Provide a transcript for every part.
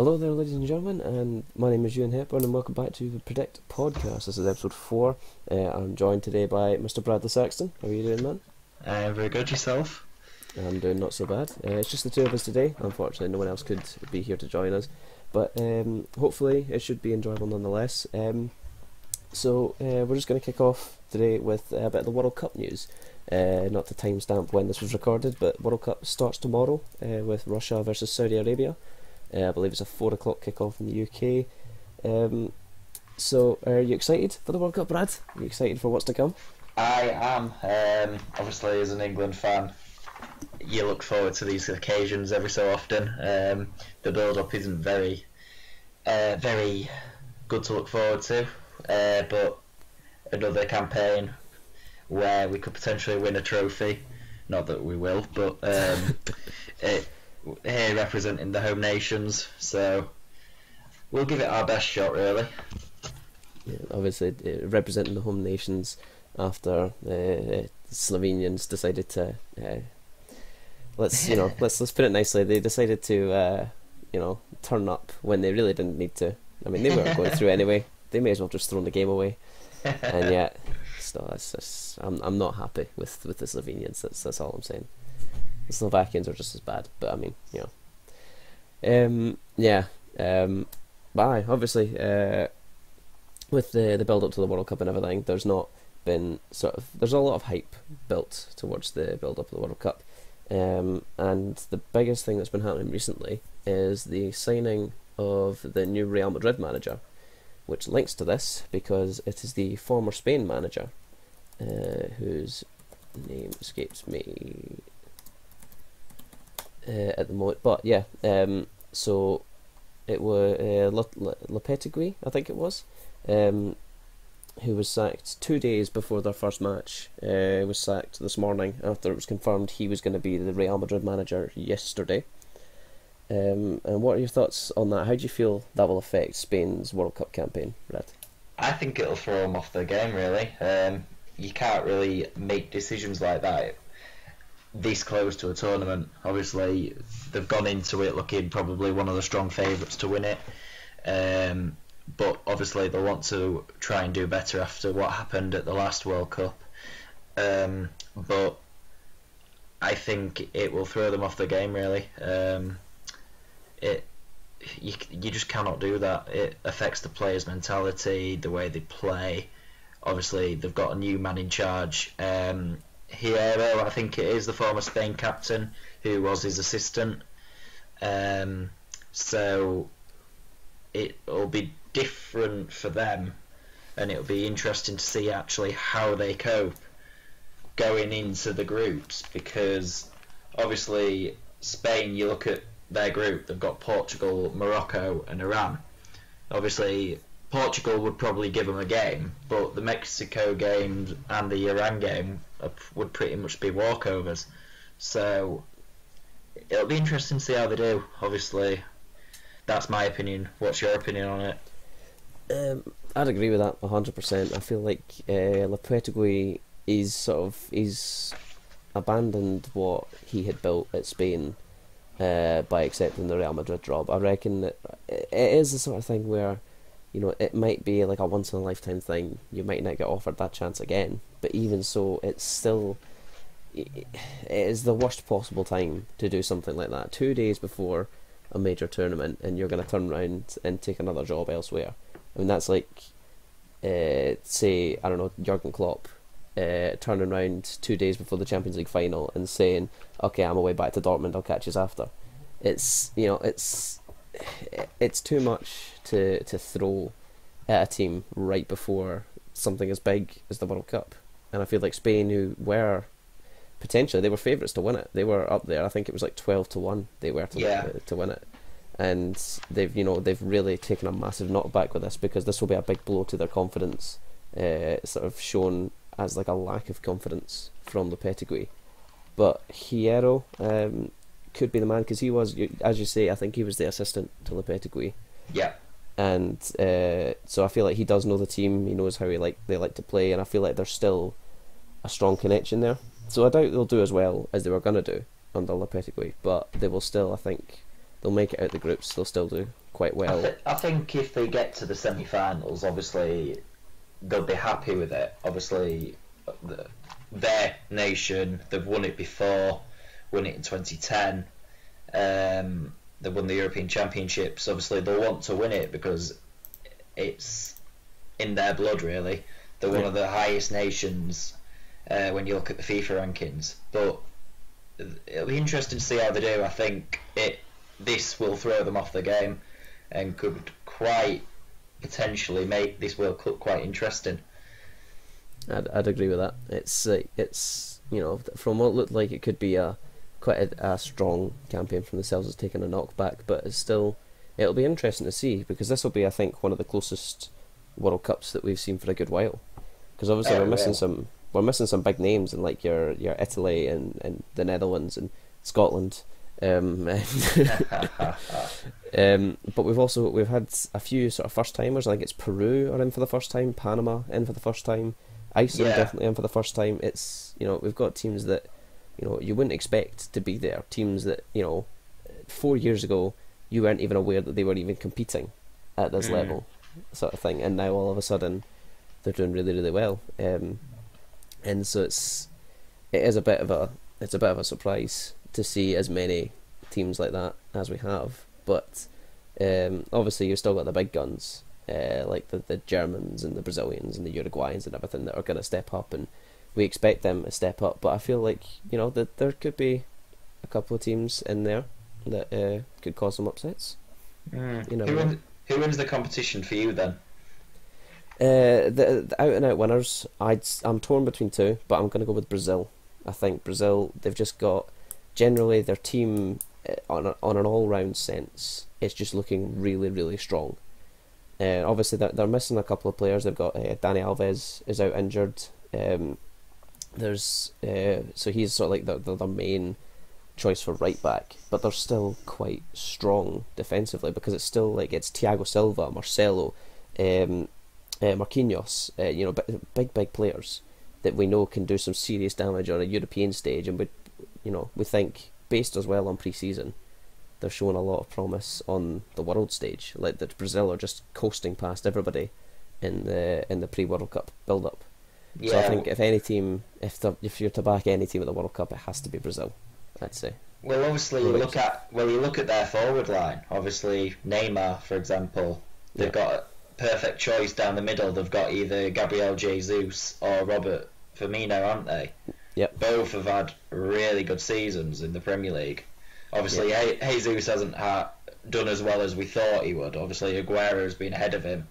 Hello there, ladies and gentlemen, and my name is Euan and welcome back to the Predict podcast. This is episode 4. I'm joined today by Mr. Brad the Sexton. How are you doing, man? Very good, yourself? I'm doing not so bad. It's just the two of us today. Unfortunately, no one else could be here to join us, but hopefully it should be enjoyable nonetheless. So we're just going to kick off today with a bit of the World Cup news. Not to timestamp when this was recorded, but World Cup starts tomorrow with Russia versus Saudi Arabia. I believe it's a 4 o'clock kickoff in the UK. So, are you excited for the World Cup, Brad? Are you excited for what's to come? I am. Obviously, as an England fan, you look forward to these occasions every so often. The build-up isn't very good to look forward to, but another campaign where we could potentially win a trophy. Not that we will, but here representing the home nations, so we'll give it our best shot, really. Yeah, obviously, representing the home nations after Slovenians decided to let's put it nicely. They decided to turn up when they really didn't need to. I mean, they weren't going through anyway. They may as well just thrown the game away, and yet, still, I'm not happy with the Slovenians. That's all I'm saying. The Slovakians are just as bad, but I mean, but obviously, with the build up to the World Cup and everything, there's a lot of hype built towards the build up to the World Cup, and the biggest thing that's been happening recently is the signing of the new Real Madrid manager, which links to this because it is the former Spain manager, whose name escapes me at the moment, but yeah, so it was Lopetegui, I think it was, who was sacked 2 days before their first match. Was sacked this morning after it was confirmed he was going to be the Real Madrid manager yesterday. And what are your thoughts on that? How do you feel that will affect Spain's World Cup campaign, Red? I think it'll throw them off their game, really. You can't really make decisions like that this close to a tournament. Obviously, they've gone into it looking probably one of the strong favourites to win it, but obviously they'll want to try and do better after what happened at the last World Cup, but I think it will throw them off the game, really. You just cannot do that. It affects the players' mentality, the way they play. Obviously, they've got a new man in charge, Hierro, I think it is, the former Spain captain, who was his assistant. So it'll be different for them, and it'll be interesting to see actually how they cope going into the groups, because obviously Spain, you look at their group, they've got Portugal, Morocco and Iran. Obviously Portugal would probably give them a game, but the Mexico game and the Iran game would pretty much be walkovers. So it'll be interesting to see how they do. Obviously, that's my opinion. What's your opinion on it? I'd agree with that 100%. I feel like Lopetegui he's abandoned what he had built at Spain by accepting the Real Madrid job. I reckon that it is the sort of thing where, it might be like a once in a lifetime thing. You might not get offered that chance again, but even so, it is the worst possible time to do something like that. 2 days before a major tournament, and you're going to turn around and take another job elsewhere. I mean, that's like, say, I don't know, Jurgen Klopp turning around 2 days before the Champions League final and saying, "Okay, I'm away back to Dortmund. I'll catch you after." It's too much to throw at a team right before something as big as the World Cup. And I feel like Spain, who were potentially, they were favourites to win it. They were up there. I think it was like 12-1 they were to win it. And they've really taken a massive knockback with this, because this will be a big blow to their confidence. Sort of shown as like a lack of confidence from Lopetegui. But Hierro could be the man, because he was, as you say, I think he was the assistant to Lopetegui. Yeah. And so I feel like he does know the team. He knows how they like to play, and I feel like there's still a strong connection there. So I doubt they'll do as well as they were going to do under Lopetegui, but they will still, I think, they'll make it out the groups. They'll still do quite well. I think if they get to the semi-finals, obviously they'll be happy with it. Obviously, their nation, they've won it before, won it in 2010. They won the European Championships. Obviously, they'll want to win it because it's in their blood, really. They're one of the highest nations when you look at the FIFA rankings. But it'll be interesting to see how they do. I think this will throw them off the game and could quite potentially make this World Cup quite interesting. I'd agree with that. It's from what looked like it could be quite a strong campaign from the Celtics taking a knockback, but it'll be interesting to see, because this will be, I think, one of the closest World Cups that we've seen for a good while. Because obviously we're missing some big names in like your Italy and the Netherlands and Scotland. But we've had a few sort of first timers. I think it's Peru are in for the first time, Panama in for the first time, Iceland definitely in for the first time. It's we've got teams that you wouldn't expect to be there. Teams that 4 years ago you weren't even aware that they were even competing at this level, sort of thing. And now all of a sudden they're doing really, really well. And so it is a bit of a surprise to see as many teams like that as we have. But obviously you've still got the big guns, like the Germans and the Brazilians and the Uruguayans and everything that are going to step up, and we expect them to step up. But I feel like that there could be a couple of teams in there that could cause some upsets. Who wins the competition for you then? The out and out winners, I'm torn between two, but I'm going to go with Brazil. I think Brazil, they've just got, generally their team on an all round sense, it's just looking really, really strong. Obviously they're missing a couple of players. They've got Dani Alves is out injured. So he's sort of like the main choice for right back, but they're still quite strong defensively, because it's still like it's Thiago Silva, Marcelo, Marquinhos, big players that we know can do some serious damage on a European stage, and we think, based as well on pre-season, they're showing a lot of promise on the world stage. Like that Brazil are just coasting past everybody in the pre-World Cup build-up. So I think if any team, if you're to back any team at the World Cup, it has to be Brazil, I'd say. Well, obviously you look at their forward line. Obviously Neymar, for example, they've got a perfect choice down the middle. They've got either Gabriel Jesus or Robert Firmino, aren't they? Yep. Both have had really good seasons in the Premier League. Obviously, Jesus hasn't done as well as we thought he would. Obviously, Aguero has been ahead of him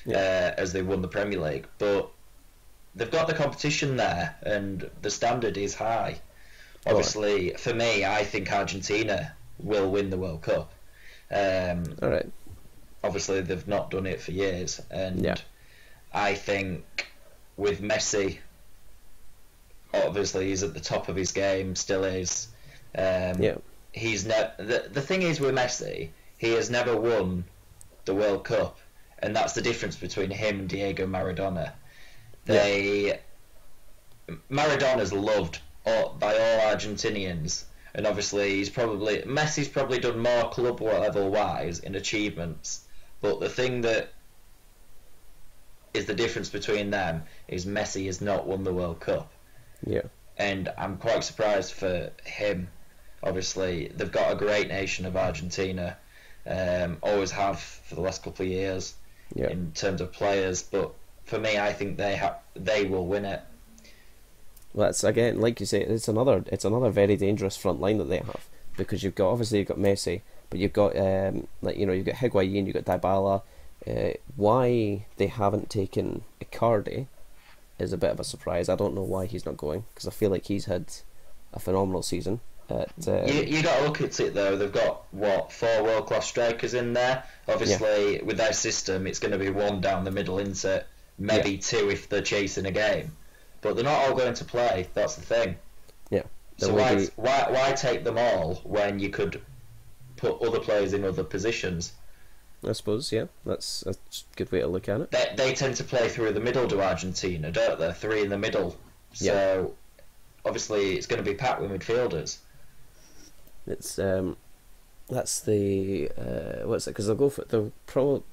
as they won the Premier League, but they've got the competition there, and the standard is high. Obviously, for me, I think Argentina will win the World Cup. All right. Obviously, they've not done it for years, and I think with Messi, obviously he's at the top of his game, still is. He's the thing is with Messi, he has never won the World Cup, and that's the difference between him and Diego Maradona. Maradona's loved by all Argentinians, and obviously Messi's probably done more club level wise in achievements, but the thing that is the difference between them is Messi has not won the World Cup. And I'm quite surprised for him. Obviously they've got a great nation of Argentina, always have for the last couple of years in terms of players, but for me, I think they will win it. Well, that's, again, like you say, it's another very dangerous front line that they have, because you've got Messi, but you've got you've got Higuain, you've got Dybala. Why they haven't taken Icardi is a bit of a surprise. I don't know why he's not going, because I feel like he's had a phenomenal season. You got to look at it though. They've got 4 world-class strikers in there. Obviously, with their system, it's going to be one down the middle, isn't it? Maybe 2 if they're chasing a game, but they're not all going to play. That's the thing. So why take them all when you could put other players in other positions? I suppose, that's a good way to look at it. They tend to play through the middle to Argentina, don't they? 3 in the middle. So obviously it's going to be packed with midfielders. It's That's the what's it? Because they'll go for they'll probably.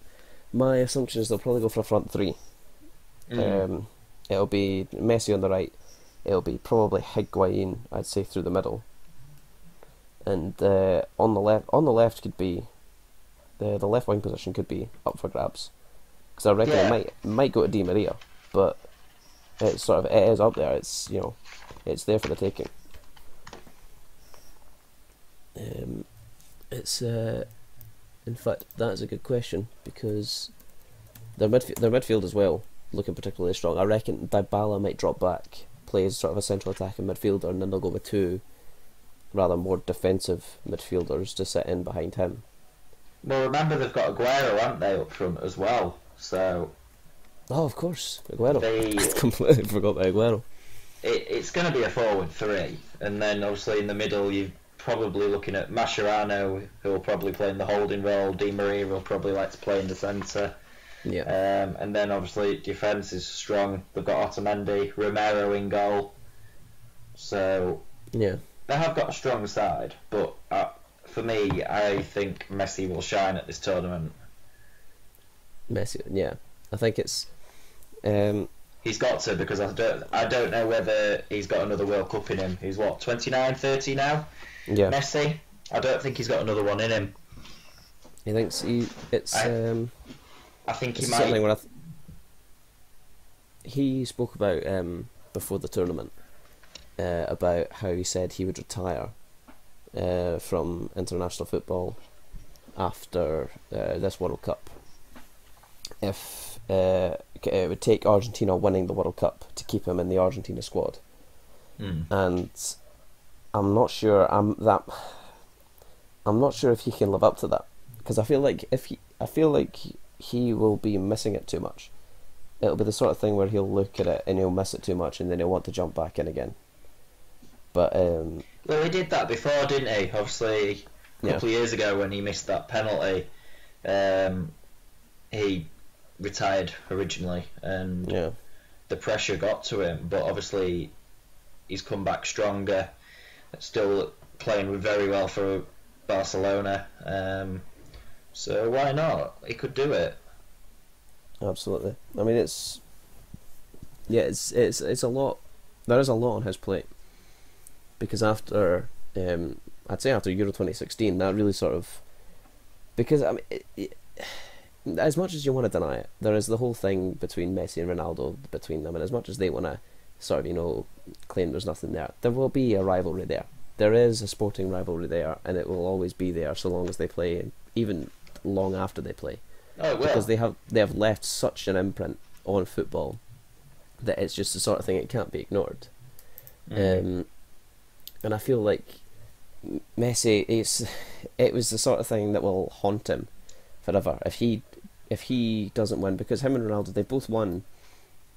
My assumption is they'll probably go for a front three. Mm. It'll be Messi on the right. It'll be probably Higuain, I'd say, through the middle, and on the left could be the left wing position could be up for grabs, because I reckon Yeah. it might go to Di Maria, but it is up there. It's it's there for the taking. It's in fact that is a good question because their midfield as well looking particularly strong. I reckon Dybala might drop back, plays sort of a central attacking midfielder, and then they'll go with two rather more defensive midfielders to sit in behind him. Well, remember they've got Aguero, haven't they, up front as well? So Oh, of course, Aguero. they I completely forgot about Aguero. it's going to be a forward three, and then obviously in the middle you're probably looking at Mascherano, who will probably play in the holding role. Di Maria will probably like to play in the centre. Yeah, And then obviously defence is strong. They've got Otamendi, Romero in goal. So yeah, they have got a strong side, but for me, I think Messi will shine at this tournament. Messi. Yeah, I think it's. Um, He's got to, because I don't know whether he's got another World Cup in him. He's what, 29, 30 now? yeah, Messi? I don't think he's got another one in him. he thinks he. It's. I think he It's something might. where he spoke about before the tournament about how he said he would retire from international football after this World Cup if it would take Argentina winning the World Cup to keep him in the Argentina squad. And I'm not sure I'm not sure if he can live up to that, because I feel like he will be missing it too much. It'll be the sort of thing where he'll look at it and he'll miss it too much, and then he'll want to jump back in again. But Well, he did that before, didn't he? Obviously, a couple of years ago when he missed that penalty, he retired originally, and yeah, the pressure got to him. But obviously, he's come back stronger, still playing very well for Barcelona. So why not? He could do it. absolutely. I mean, it's a lot. There is a lot on his plate, because after I'd say after Euro 2016, that really sort of, because I mean, as much as you want to deny it, there is the whole thing between Messi and Ronaldo between them, and as much as they want to sort of claim there's nothing there, there will be a rivalry there. There is a sporting rivalry there, and it will always be there so long as they play, even long after they play, Oh, it will. because they have left such an imprint on football that it's just the sort of thing it can't be ignored. And I feel like Messi, it was the sort of thing that will haunt him forever if he doesn't win, because him and Ronaldo, they've both won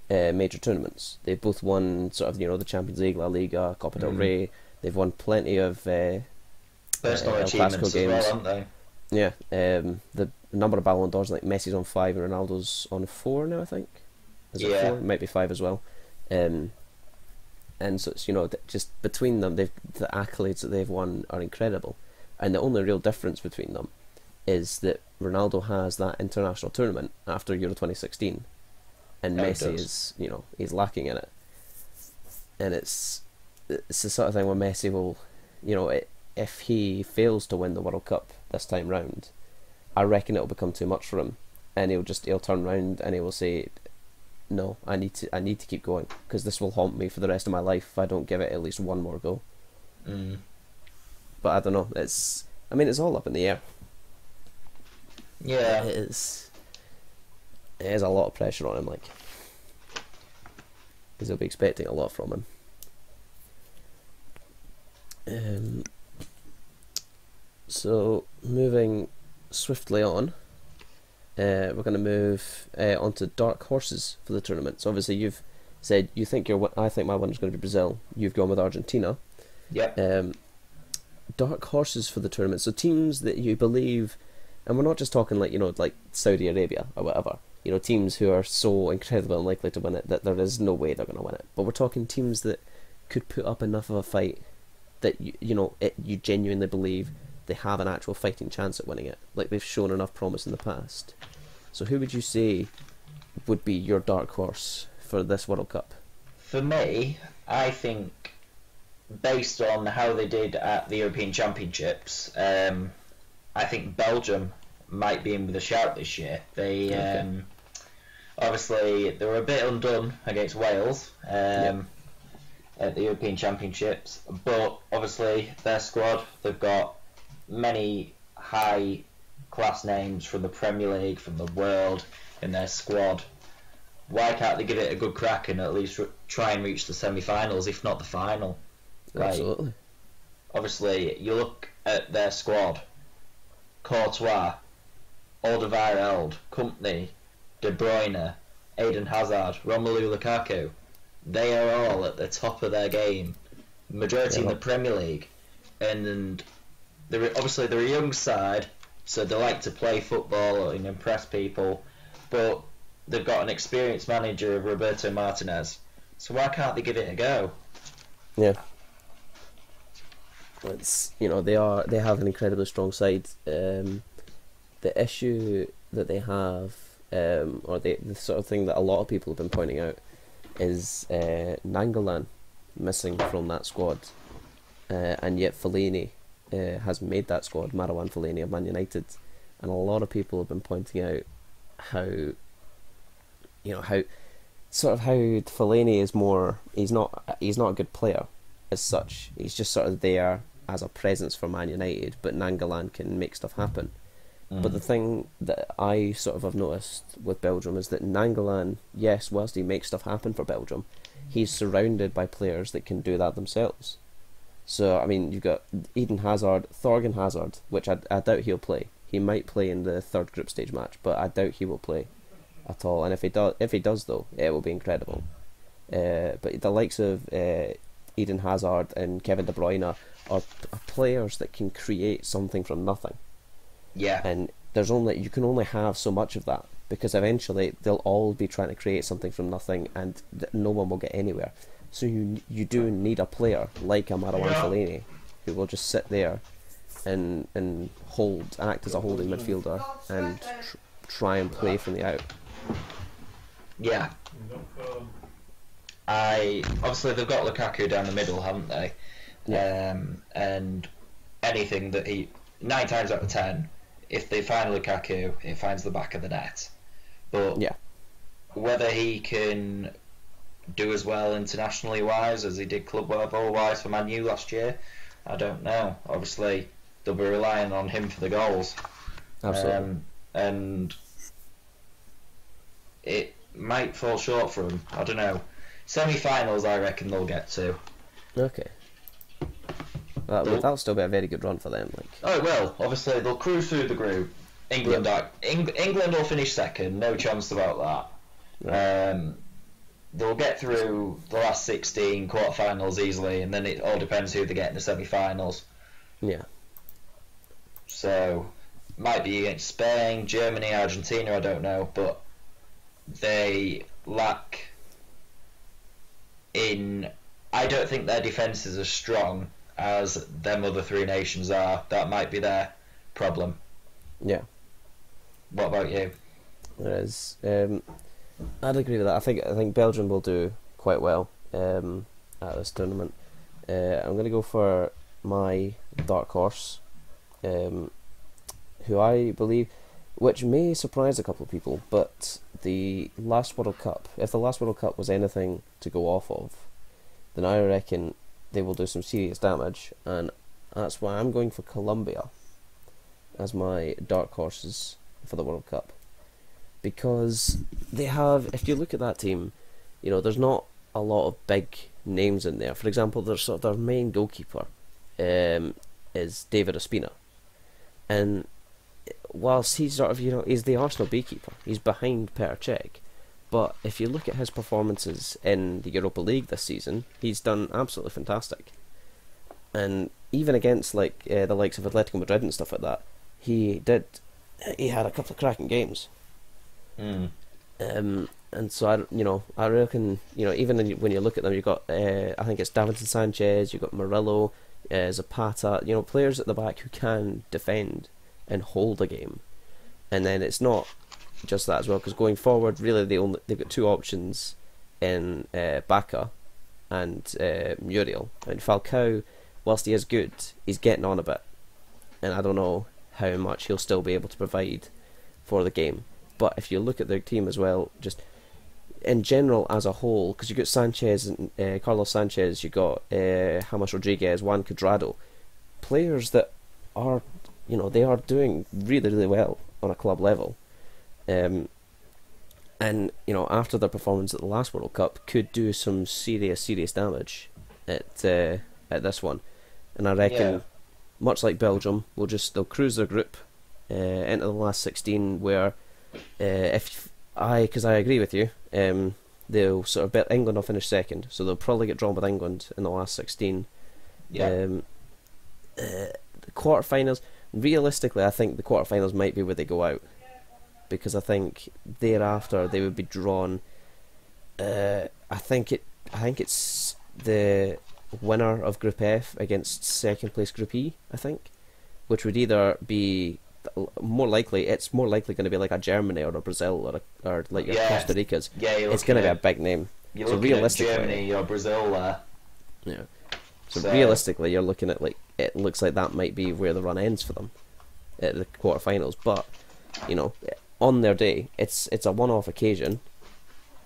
major tournaments. They've both won sort of the Champions League, La Liga, Copa del Rey. They've won plenty of personal El achievements Clasico as games. well, haven't they? Yeah, the number of Ballon d'Ors, like Messi's on 5 and Ronaldo's on 4 now, I think. Is it Yeah. 4? It might be 5 as well. And so it's just between them, the accolades that they've won are incredible, and the only real difference between them is that Ronaldo has that international tournament after Euro 2016, and Oh, he Messi does. is he's lacking in it, and it's the sort of thing where Messi will, if he fails to win the World Cup this time round, I reckon it'll become too much for him, and he'll turn round and he will say, no, I need to keep going, because this will haunt me for the rest of my life if I don't give it at least one more go. But I don't know. It's all up in the air. Yeah. It is a lot of pressure on him, like, because he'll be expecting a lot from him. So moving swiftly on, we're going to move on to dark horses for the tournament. So obviously you've said I think my winner's going to be Brazil. You've gone with Argentina. Yep. Dark horses for the tournament. So teams that you believe, and we're not just talking like Saudi Arabia or whatever. Teams who are so incredibly unlikely to win it that there is no way they're going to win it. But we're talking teams that could put up enough of a fight that you genuinely believe they have an actual fighting chance at winning it. Like they've shown enough promise in the past. So who would you say would be your dark horse for this World Cup? For me, I think, based on how they did at the European Championships, I think Belgium might be in with a shout this year. They obviously they were a bit undone against Wales at the European Championships, but obviously their squad, they've got many high class names from the Premier League, from the world in their squad. Why can't they give it a good crack and at least try and reach the semi-finals, if not the final? Absolutely. Like, obviously, you look at their squad: Courtois, Alderweireld, Company, De Bruyne, Eden Hazard, Romelu Lukaku. They are all at the top of their game. Majority in the Premier League, and obviously they're a young side, so they like to play football and impress people, but they've got an experienced manager, Roberto Martinez. So why can't they give it a go? Yeah. It's, they have an incredibly strong side. The issue that they have, or the sort of thing that a lot of people have been pointing out, is Nangolan missing from that squad, and yet Fellaini has made that squad. Marouane Fellaini of Man United, and a lot of people have been pointing out how Fellaini is more. He's not a good player as such. He's just sort of there as a presence for Man United, but Nangolan can make stuff happen. But the thing that I sort of have noticed with Belgium is that Nangolan, yes, whilst he makes stuff happen for Belgium, he's surrounded by players that can do that themselves. So, I mean, you've got Eden Hazard, Thorgan Hazard, which I doubt he'll play. He might play in the third group stage match, but I doubt he will play at all. And if he does though, it will be incredible. But the likes of Eden Hazard and Kevin De Bruyne are players that can create something from nothing. Yeah. And you can only have so much of that, because eventually they'll all be trying to create something from nothing, and no one will get anywhere. So you do need a player like a Marouane Fellaini who will just sit there and act as a holding midfielder and try and play from the out. Yeah. Obviously they've got Lukaku down the middle, haven't they? Yeah. And anything that 9 times out of 10, if they find Lukaku, it finds the back of the net. But whether he can do as well internationally wise as he did club level wise for Man U last year, I don't know. Obviously they'll be relying on him for the goals. Absolutely. And it might fall short for him. I don't know. Semi-finals, I reckon they'll get to. Okay. That'll still be a very good run for them. Oh, it will. Obviously, they'll cruise through the group. England will finish second, no chance about that. Right. They'll get through the last 16 quarterfinals easily, and then it all depends who they get in the semi-finals. Yeah. So, might be against Spain, Germany, Argentina, I don't know, but they lack in... I don't think their defence is as strong as them other 3 nations are. That might be their problem. Yeah. What about you? There is. I'd agree with that. I think Belgium will do quite well at this tournament. I'm going to go for my dark horse, who I believe, which may surprise a couple of people, but the last World Cup, if the last World Cup was anything to go off of, then I reckon they will do some serious damage, and that's why I'm going for Colombia as my dark horses for the World Cup. Because they have, if you look at that team, there's not a lot of big names in there. For example, their main goalkeeper is David Ospina, and whilst he's he's the Arsenal beekeeper, he's behind Petr Cech. But if you look at his performances in the Europa League this season, he's done absolutely fantastic. And even against the likes of Atletico Madrid and stuff like that, he had a couple of cracking games. And so I reckon, even when you look at them, you've got I think it's Davinson Sanchez, you've got Murillo, Zapata, players at the back who can defend and hold a game. And then it's not just that as well, because going forward, really they've got two options in Bacca and Muriel. And Falcao, whilst he is good, he's getting on a bit, and I don't know how much he'll still be able to provide for the game. But if you look at their team as well, just in general as a whole, because you've got Sanchez and Carlos Sanchez, you've got James Rodriguez, Juan Cuadrado, players that are, they are doing really, really well on a club level. And after their performance at the last World Cup, could do some serious damage at this one. And I reckon, much like Belgium, they'll cruise their group into the last 16, where because I agree with you, they'll sort of bet England will finish second, so they'll probably get drawn with England in the last 16. The quarterfinals, realistically, I think the quarterfinals might be where they go out, because I think thereafter they would be drawn. I think it's the winner of Group F against second place Group E, I think, which would either be more likely going to be like a Germany or a Brazil or like your Costa Rica's. It's going to be a big name. You're looking at Germany or Brazil there. Yeah. So realistically, you're looking at, like, it looks like that might be where the run ends for them at the quarterfinals. But on their day, it's a one-off occasion.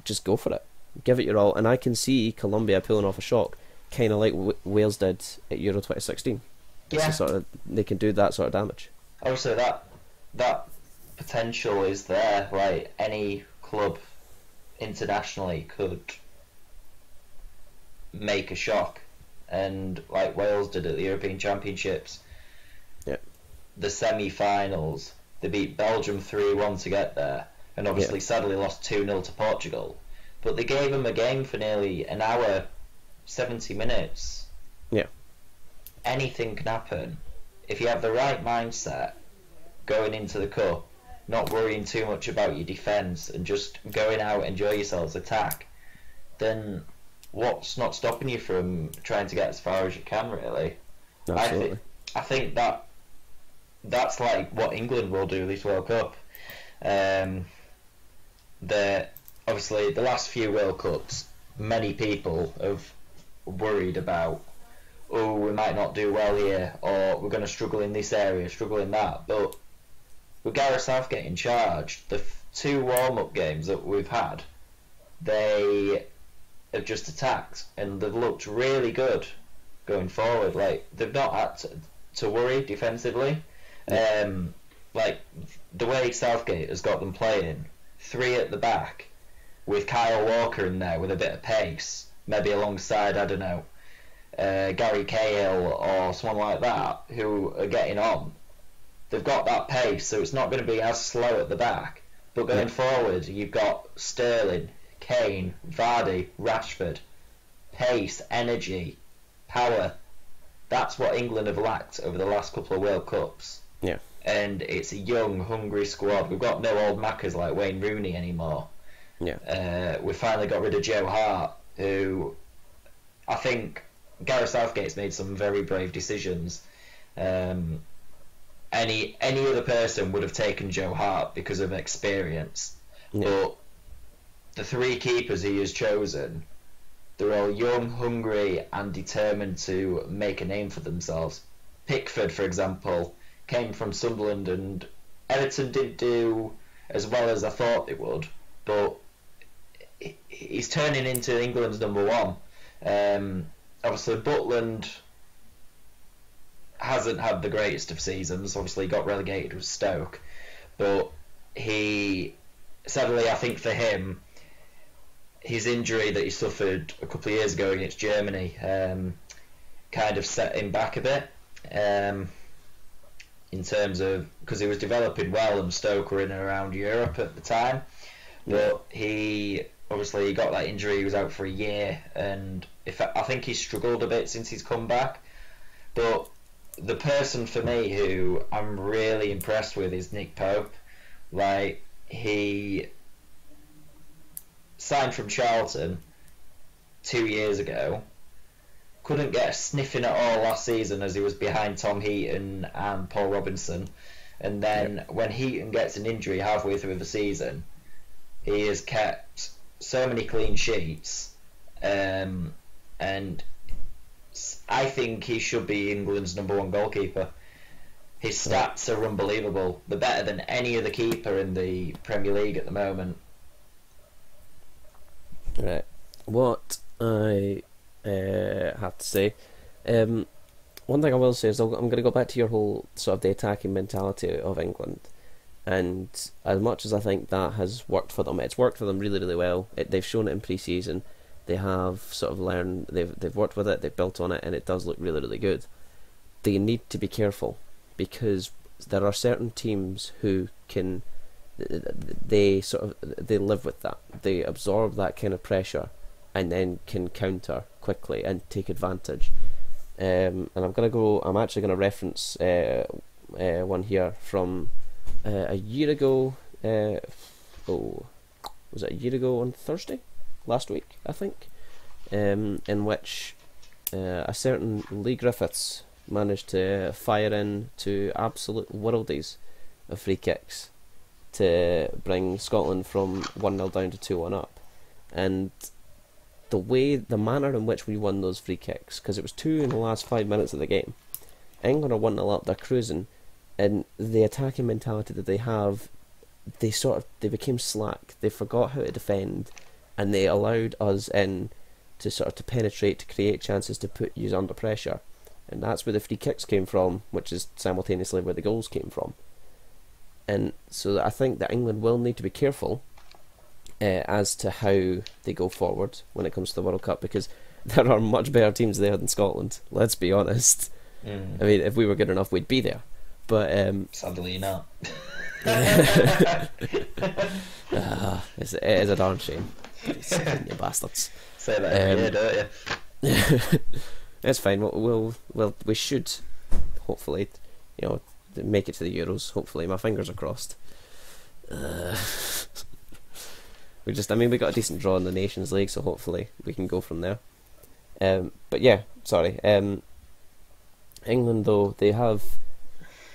Just go for it, give it your all, and I can see Colombia pulling off a shock, kind of like Wales did at Euro 2016. They can do that sort of damage. Obviously, that potential is there. Like, any club internationally could make a shock, and like Wales did at the European Championships, the semi-finals, they beat Belgium 3-1 to get there, and obviously sadly lost 2-0 to Portugal, but they gave them a game for nearly an hour, 70 minutes. Anything can happen if you have the right mindset going into the cup, not worrying too much about your defence and just going out, enjoy yourselves, attack. Then what's not stopping you from trying to get as far as you can, really? Absolutely. I think that's like what England will do this World Cup. Obviously the last few World Cups, many people have worried about, we might not do well here, or we're going to struggle in this area, struggle in that. But with Gareth Southgate in charge, the two warm-up games that we've had, they have just attacked, and they've looked really good going forward. Like, they've not had to worry defensively. Like, the way Southgate has got them playing, three at the back, with Kyle Walker in there with a bit of pace, maybe alongside, I don't know, Gary Cahill or someone like that, who are getting on. They've got that pace, so it's not going to be as slow at the back. But going forward, you've got Sterling, Kane, Vardy, Rashford. Pace, energy, power. That's what England have lacked over the last couple of World Cups. Yeah. And it's a young, hungry squad. We've got no old Maccas like Wayne Rooney anymore. Yeah. We finally got rid of Joe Hart, who I think Gareth Southgate's made some very brave decisions. Any other person would have taken Joe Hart because of experience. But the three keepers he has chosen, they're all young, hungry, and determined to make a name for themselves. Pickford, for example, came from Sunderland, and Everton didn't do as well as I thought they would, but he's turning into England's number one. Obviously, Butland hasn't had the greatest of seasons. Obviously, he got relegated with Stoke, but sadly, I think for him, his injury that he suffered a couple of years ago against Germany kind of set him back a bit, in terms of, because he was developing well and Stoke were in and around Europe at the time, but he obviously got that injury. He was out for a year, and I think he's struggled a bit since he's come back. But the person for me who I'm really impressed with is Nick Pope. Like, he signed from Charlton 2 years ago, couldn't get a sniffing at all last season as he was behind Tom Heaton and Paul Robinson. And then when Heaton gets an injury halfway through the season, he has kept so many clean sheets. And I think he should be England's #1 goalkeeper. His stats are unbelievable. They're better than any other keeper in the Premier League at the moment. Right. What I have to say, one thing I will say is I'm going to go back to your whole sort of the attacking mentality of England, and as much as I think that has worked for them, it's worked for them really, really well. They've shown it in pre-season. They have sort of learned. They've worked with it. They've built on it, and it does look really, really good. They need to be careful because there are certain teams who can. They live with that. They absorb that kind of pressure, and then can counter quickly and take advantage. And I'm actually gonna reference one here from a year ago. Was it a year ago on Thursday? Last week, I think, in which a certain Lee Griffiths managed to fire in to absolute worldies of free kicks to bring Scotland from 1-0 down to 2-1 up. And the manner in which we won those free kicks, because it was 2 in the last 5 minutes of the game. England are 1-0 up, they're cruising, and the attacking mentality that they have, they became slack. They forgot how to defend, and they allowed us in to penetrate, to create chances, to put you under pressure. And that's where the free kicks came from, which is simultaneously where the goals came from. And so I think that England will need to be careful as to how they go forward when it comes to the World Cup, because there are much better teams there than Scotland, let's be honest. I mean, if we were good enough, we'd be there. But sadly not. It is a darn shame. You bastards. Say that every year, don't you? It's fine. We should hopefully, make it to the Euros. Hopefully, my fingers are crossed. We got a decent draw in the Nations League, so hopefully we can go from there. But yeah, sorry. England though, they have,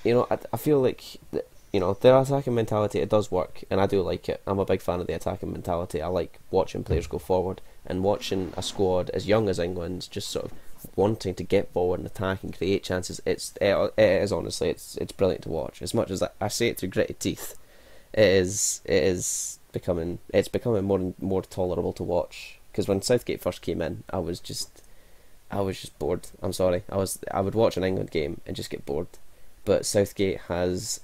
I feel like their attacking mentality, it does work, and I do like it. I'm a big fan of the attacking mentality. I like watching players go forward and watching a squad as young as England's just sort of wanting to get forward and attack and create chances. It is honestly, it's brilliant to watch. As much as I say it through gritted teeth, it's becoming more and more tolerable to watch. Because when Southgate first came in, I was just bored. I'm sorry. I would watch an England game and just get bored. But Southgate has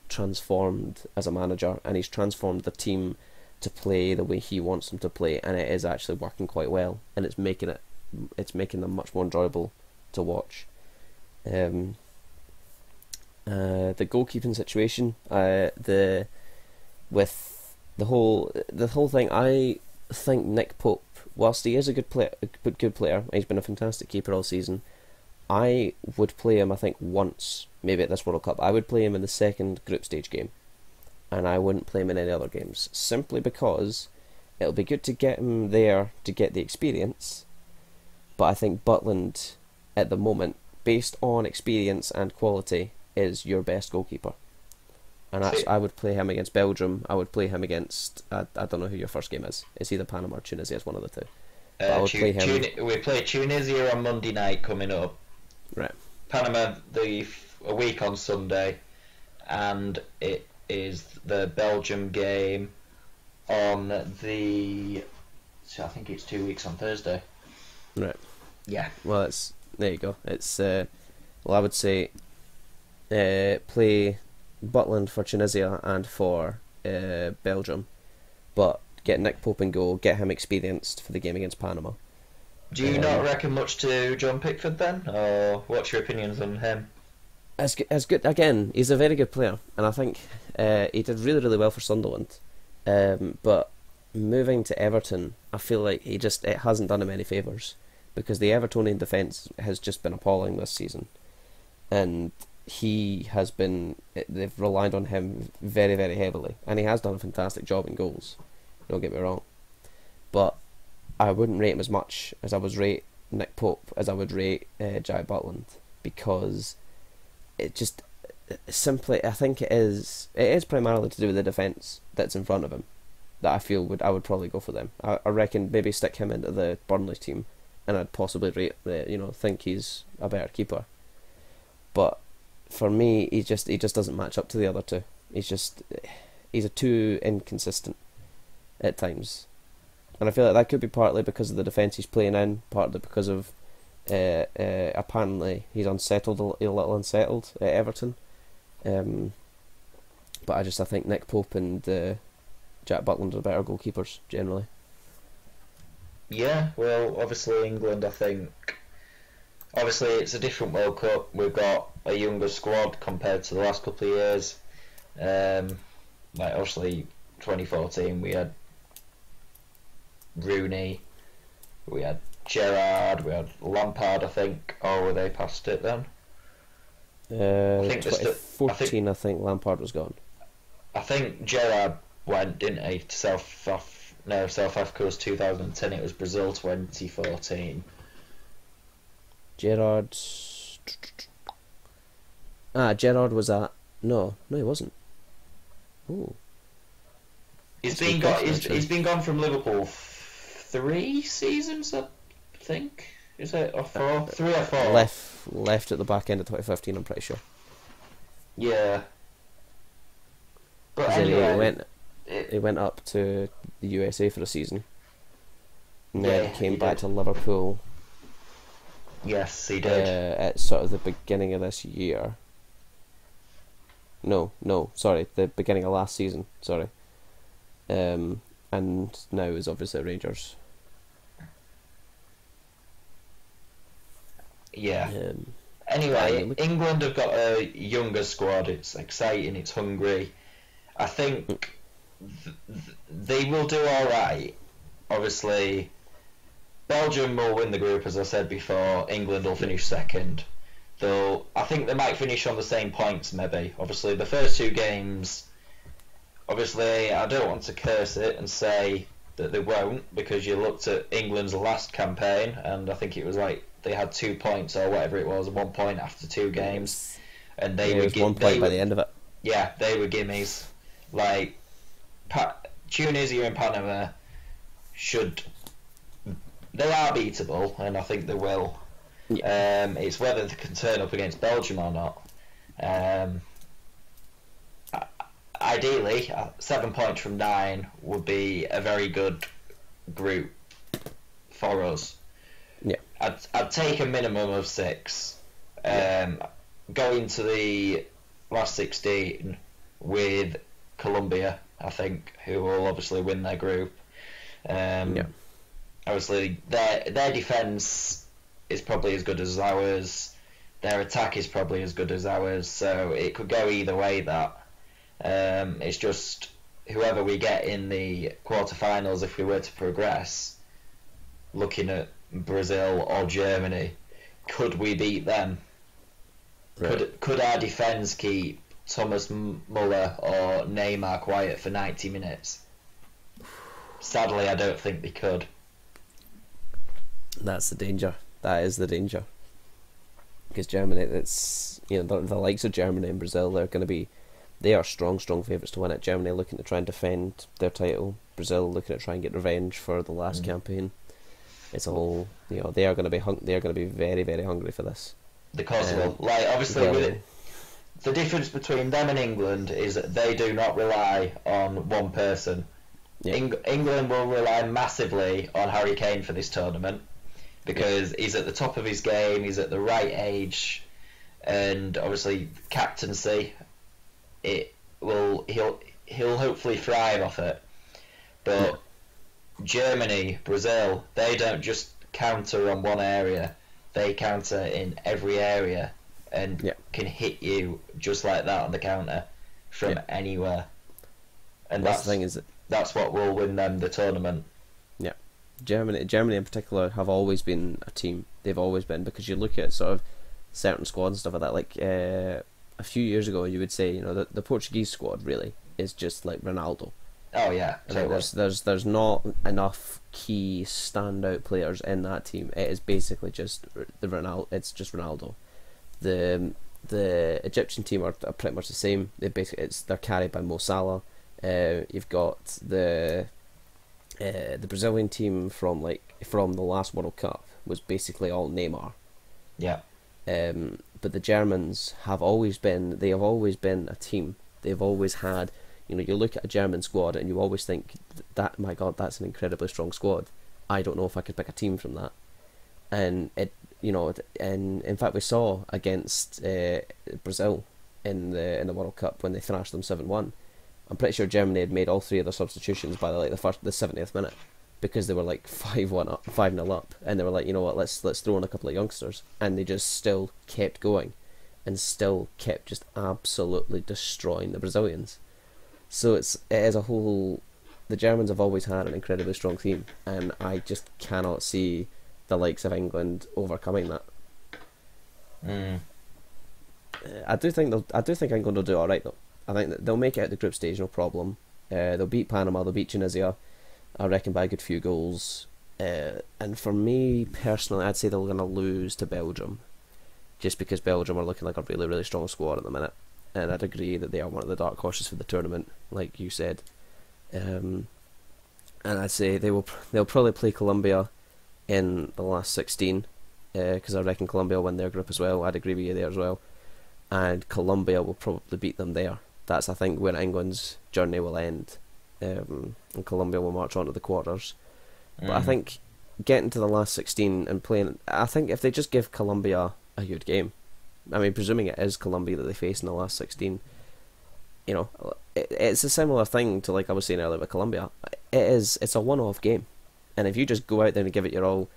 transformed as a manager, and he's transformed the team to play the way he wants them to play, and it is actually working quite well, and it's making them much more enjoyable to watch. The goalkeeping situation, with the whole thing, I think Nick Pope, whilst he is a good player, he's been a fantastic keeper all season. I would play him, I think, once, maybe at this World Cup. I would play him in the second group stage game, and I wouldn't play him in any other games, simply because it'll be good to get him there to get the experience. But I think Butland, at the moment, based on experience and quality, is your best goalkeeper. And I would play him against Belgium. I would play him against, I don't know who your first game is. It's either Panama or Tunisia. It's one of the two. I would play him. We play Tunisia on Monday night coming up. Right. Panama a week on Sunday, and it is the Belgium game on I think it's 2 weeks on Thursday. Right. Yeah. Well, there you go. It's I would say play Butland for Tunisia and for Belgium, but get Nick Pope in goal, get him experienced for the game against Panama. Do you not reckon much to John Pickford then, or what's your opinions on him? As good again. He's a very good player, and I think he did really, really well for Sunderland. But moving to Everton, I feel like it hasn't done him any favours, because the Evertonian defence has just been appalling this season, and they've relied on him very, very heavily, and he has done a fantastic job in goals. Don't get me wrong, but I wouldn't rate him as much as I would rate Nick Pope as I would rate Jack Butland, because it just simply, I think it is primarily to do with the defence that's in front of him that I feel I would probably go for them. I reckon maybe stick him into the Burnley team, and I'd possibly rate think he's a better keeper. But for me, he just doesn't match up to the other two. He's a too inconsistent at times, and I feel like that could be partly because of the defence he's playing in, partly because of apparently he's unsettled, a little unsettled at Everton. But I think Nick Pope and Jack Butland are better goalkeepers generally. Yeah, well, obviously England, I think, obviously it's a different World Cup. We've got a younger squad compared to the last couple of years. Like obviously 2014 we had Rooney, we had Gerrard, we had Lampard, I think. Or were they past it then? I think 2014, I think Lampard was gone. I think Gerrard went, didn't he, to South Africa was 2010, it was Brazil 2014. Gerrard was at... No, he wasn't. Ooh. He's been gone from Liverpool 3 seasons, I think. Is it, or 4? 3 or 4? Left at the back end of 2015, I'm pretty sure. Yeah. But anyway, he went up to the USA for a season, and yeah, then came back to Liverpool. Yes, he did. At sort of the beginning of this year. No, sorry, the beginning of last season. Sorry. And now is obviously at Rangers. Yeah. Anyway, England have got a younger squad. It's exciting. It's hungry. I think they will do all right. Obviously, Belgium will win the group, as I said before. England will finish second. Though I think they might finish on the same points, maybe. Obviously, the first 2 games. Obviously, I don't want to curse it and say that they won't, because you looked at England's last campaign, and I think it was like they had 2 points or whatever it was, 1 point after 2 games, and they were 1 point by the end of it. Yeah, they were gimmies. Like Tunisia and Panama they are beatable, and I think they will. Yeah. It's whether they can turn up against Belgium or not. Ideally, 7 points from 9 would be a very good group for us. Yeah, I'd take a minimum of 6. Go into the last 16 with Colombia, I think, who will obviously win their group. Obviously, their defence is probably as good as ours. Their attack is probably as good as ours. So it could go either way. It's just whoever we get in the quarterfinals, if we were to progress, looking at Brazil or Germany, could we beat them? Right. Could our defence keep Thomas Muller or Neymar quiet for 90 minutes? Sadly, I don't think they could. That's the danger. That is the danger. Because Germany, it's the likes of Germany and Brazil, they are strong favourites to win it. Germany looking to try and defend their title. Brazil looking to try and get revenge for the last campaign. It's a whole, they are going to be very, very hungry for this. Because obviously the difference between them and England is that they do not rely on one person. Yeah. England will rely massively on Harry Kane for this tournament, because he's at the top of his game, he's at the right age, and obviously captaincy, he'll hopefully thrive off it. But Germany, Brazil, they don't just counter on one area, they counter in every area and can hit you just like that on the counter from anywhere. And that's the thing, is that's what will win them the tournament. Yeah. Germany in particular have always been a team. They've always been, because you look at sort of certain squads and stuff like that, like a few years ago you would say, the Portuguese squad really is just like Ronaldo. Oh yeah, I think totally. there's not enough key standout players in that team. It is basically just the Ronaldo. It's just Ronaldo. The the Egyptian team are pretty much the same. They're carried by Mo Salah. You've got the Brazilian team from the last World Cup was basically all Neymar. Yeah. But the Germans have always been a team. They've always had, you look at a German squad and you always think that, my God, that's an incredibly strong squad. I don't know if I could pick a team from that. And and in fact we saw against Brazil in the World Cup when they thrashed them 7-1. I'm pretty sure Germany had made all three of their substitutions by the 70th minute, because they were like 5-1 up, 5-0 up, and they were like, you know what, let's throw in a couple of youngsters, and they just still kept going, and still kept just absolutely destroying the Brazilians. So it is a whole. The Germans have always had an incredibly strong team, and I just cannot see the likes of England overcoming that. Mm. I do think England will do all right though. I think that they'll make it out the group stage, no problem. They'll beat Panama, they'll beat Tunisia, I reckon, by a good few goals. And for me personally, I'd say they're going to lose to Belgium, just because Belgium are looking like a really, really strong squad at the minute. And I'd agree that they are one of the dark horses for the tournament, like you said. And I'd say they'll probably play Colombia in the last 16, because I reckon Colombia will win their group as well. I'd agree with you there as well. And Colombia will probably beat them there. That's, I think, where England's journey will end. And Colombia will march on to the quarters. But I think getting to the last 16 and playing, I think if they just give Colombia a good game, I mean, presuming it is Colombia that they face in the last 16, it's a similar thing to, like I was saying earlier with Colombia. It's a one-off game. And if you just go out there and give it your all,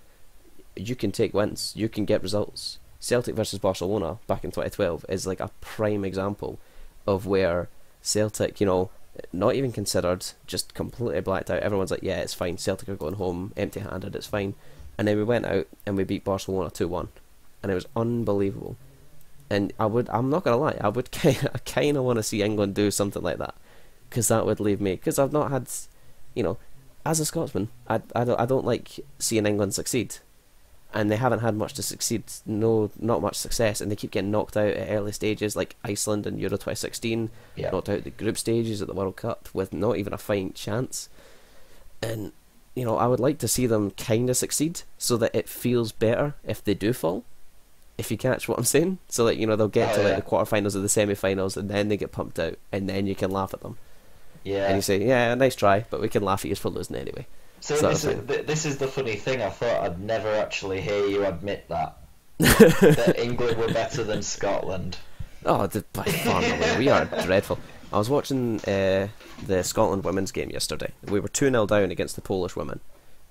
you can take wins, you can get results. Celtic versus Barcelona back in 2012 is like a prime example of where Celtic, not even considered, just completely blacked out. Everyone's like, yeah, it's fine, Celtic are going home empty-handed, it's fine. And then we went out and we beat Barcelona 2-1, and it was unbelievable. And I'm not gonna lie, I kind of want to see England do something like that, because that would leave me, because I've not had, as a Scotsman, I don't like seeing England succeed. And they haven't had much to succeed, not much success, and they keep getting knocked out at early stages, like Iceland in Euro 2016, knocked out the group stages at the World Cup with not even a fighting chance. And, I would like to see them kind of succeed, so that it feels better if they do fall, if you catch what I'm saying. So that, they'll get to the quarterfinals or the semi-finals, and then they get pumped out, and then you can laugh at them. Yeah. And you say, yeah, nice try, but we can laugh at you for losing anyway. So this is the funny thing. I thought I'd never actually hear you admit that England were better than Scotland. Oh, by far no way. We are dreadful. I was watching the Scotland women's game yesterday. We were 2-0 down against the Polish women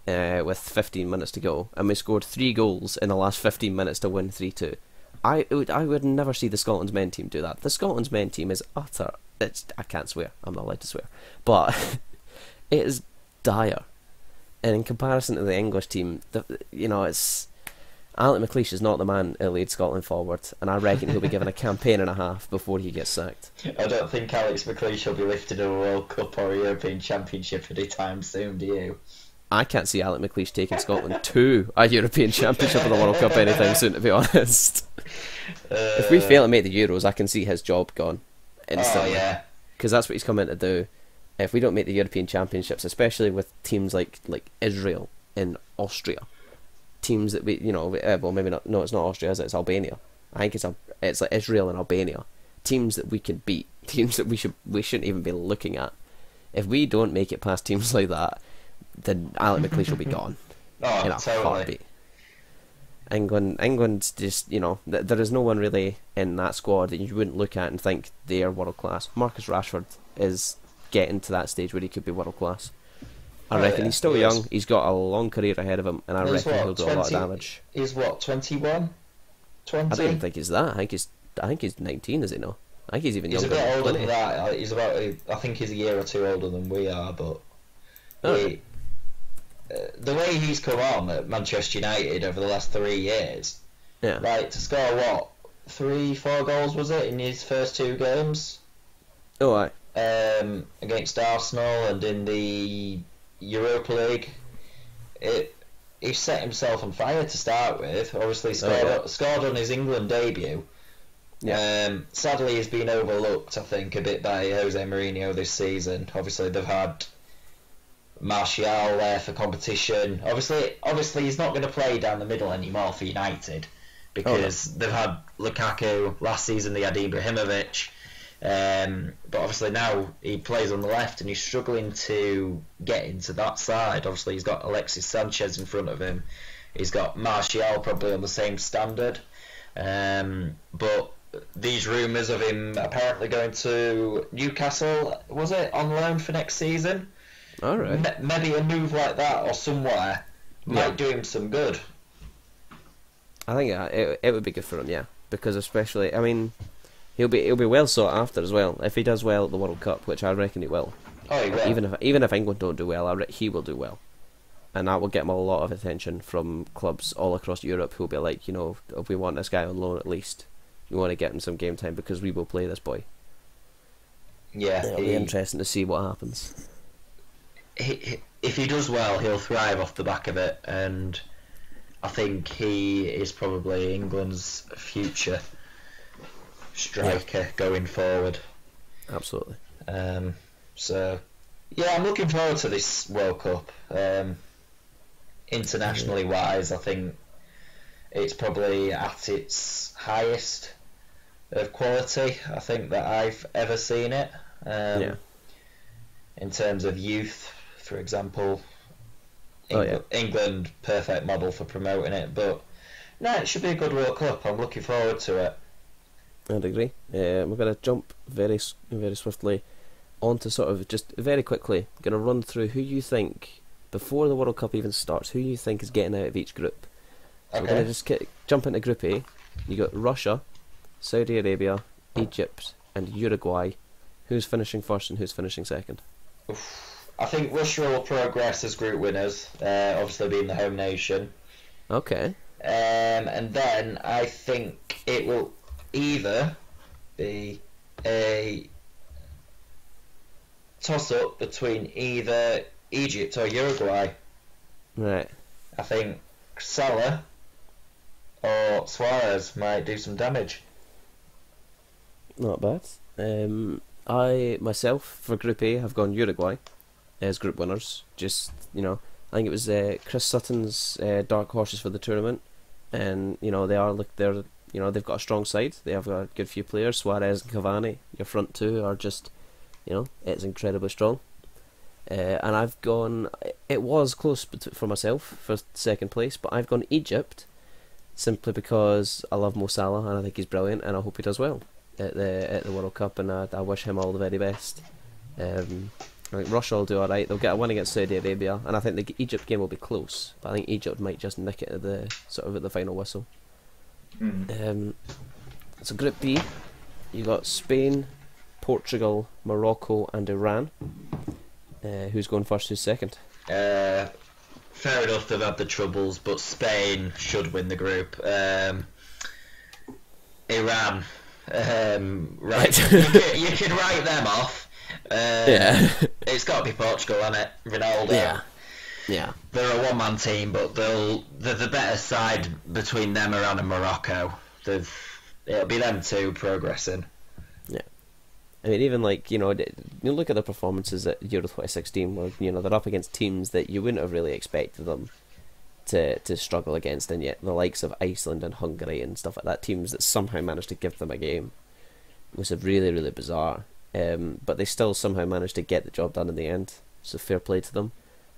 with 15 minutes to go, and we scored 3 goals in the last 15 minutes to win 3-2. I would never see the Scotland's men team do that. The Scotland's men team is utter. I can't swear. I'm not allowed to swear, but it is dire. And in comparison to the English team, it's Alex McLeish is not the man to lead Scotland forward, and I reckon he'll be given a campaign and a half before he gets sacked. I don't think Alex McLeish will be lifted a World Cup or a European Championship anytime soon, do you? I can't see Alex McLeish taking Scotland to a European Championship or the World Cup anytime soon, to be honest. If we fail to make the Euros, I can see his job gone instantly. Oh, yeah. Because that's what he's come in to do. If we don't make the European Championships, especially with teams like Israel and Austria, teams that well, maybe not. No, it's not Austria, is it? It's Albania. I think it's like Israel and Albania, teams that we can beat, teams that we shouldn't even be looking at. If we don't make it past teams like that, then Alex McLeish will be gone in a heartbeat. England just, there is no one really in that squad that you wouldn't look at and think they are world class. Marcus Rashford is getting to that stage where he could be world class. I reckon he's still young. He's got a long career ahead of him, and I reckon he'll do a lot of damage. He's what, 21? 20? I don't even think he's that. I think he's 19, is he not? I think he's even younger. He's a bit older than that. He's about. I think he's a year or two older than we are, but the way he's come on at Manchester United over the last 3 years, to score what, 3-4 goals was it in his first 2 games? Oh, aye. against Arsenal and in the Europa League, he set himself on fire to start with. Obviously, scored on his England debut. Yeah. Sadly, he's been overlooked, I think, a bit by Jose Mourinho this season. Obviously, they've had Martial there for competition. Obviously, he's not going to play down the middle anymore for United because they've had Lukaku last season. They had Ibrahimovic, but obviously now he plays on the left and he's struggling to get into that side. Obviously, he's got Alexis Sanchez in front of him. He's got Martial probably on the same standard, but these rumours of him apparently going to Newcastle, was it, on loan for next season? All right. Maybe a move like that or somewhere might do him some good. I think it would be good for him, yeah, because especially, I mean, he'll be well sought after as well if he does well at the World Cup, which I reckon he will. Oh, he will. Even if England don't do well, he will do well, and that will get him a lot of attention from clubs all across Europe who'll be like, you know, if we want this guy on loan at least, we want to get him some game time because we will play this boy. Yeah, it'll be interesting to see what happens. If he does well, he'll thrive off the back of it, and I think he is probably England's future striker going forward. Absolutely. So, yeah, I'm looking forward to this World Cup. Internationally wise, I think it's probably at its highest of quality, I think, that I've ever seen it. In terms of youth, for example, England, perfect model for promoting it. But no, it should be a good World Cup. I'm looking forward to it. I'd agree. We're going to jump very swiftly onto sort of just very quickly. Going to run through who you think, before the World Cup even starts, who you think is getting out of each group. So we're going to just jump into Group A. You got Russia, Saudi Arabia, Egypt, and Uruguay. Who's finishing first and who's finishing second? I think Russia will progress as group winners, obviously being the home nation. Okay. And then I think it will either be a toss-up between either Egypt or Uruguay. Right. I think Salah or Suarez might do some damage. Not bad. I myself for Group A have gone Uruguay as group winners. Just, you know, I think it was Chris Sutton's dark horses for the tournament, and you know they've got a strong side. They have a good few players. Suarez and Cavani, your front two are just, you know, it's incredibly strong. And I've gone. It was close for myself for second place, but I've gone Egypt simply because I love Mo Salah and I think he's brilliant, and I hope he does well at the World Cup, and I wish him all the very best. I think Russia will do alright. They'll get a win against Saudi Arabia, and I think the Egypt game will be close, but I think Egypt might just nick it at the final whistle. So Group B, you got Spain, Portugal, Morocco, and Iran. Who's going first? Who's second? Fair enough, they've had the troubles, but Spain should win the group. Iran, right? you can write them off. It's got to be Portugal, hasn't it? Ronaldo. Yeah. They're a one-man team, but they're the better side between them, Iran and Morocco. It'll be them two progressing. Yeah. I mean, even you look at the performances at Euro 2016, where they're up against teams that you wouldn't have really expected them to struggle against, and yet the likes of Iceland and Hungary and stuff like that, teams that somehow managed to give them a game, was really, really bizarre. But they still somehow managed to get the job done in the end, so fair play to them.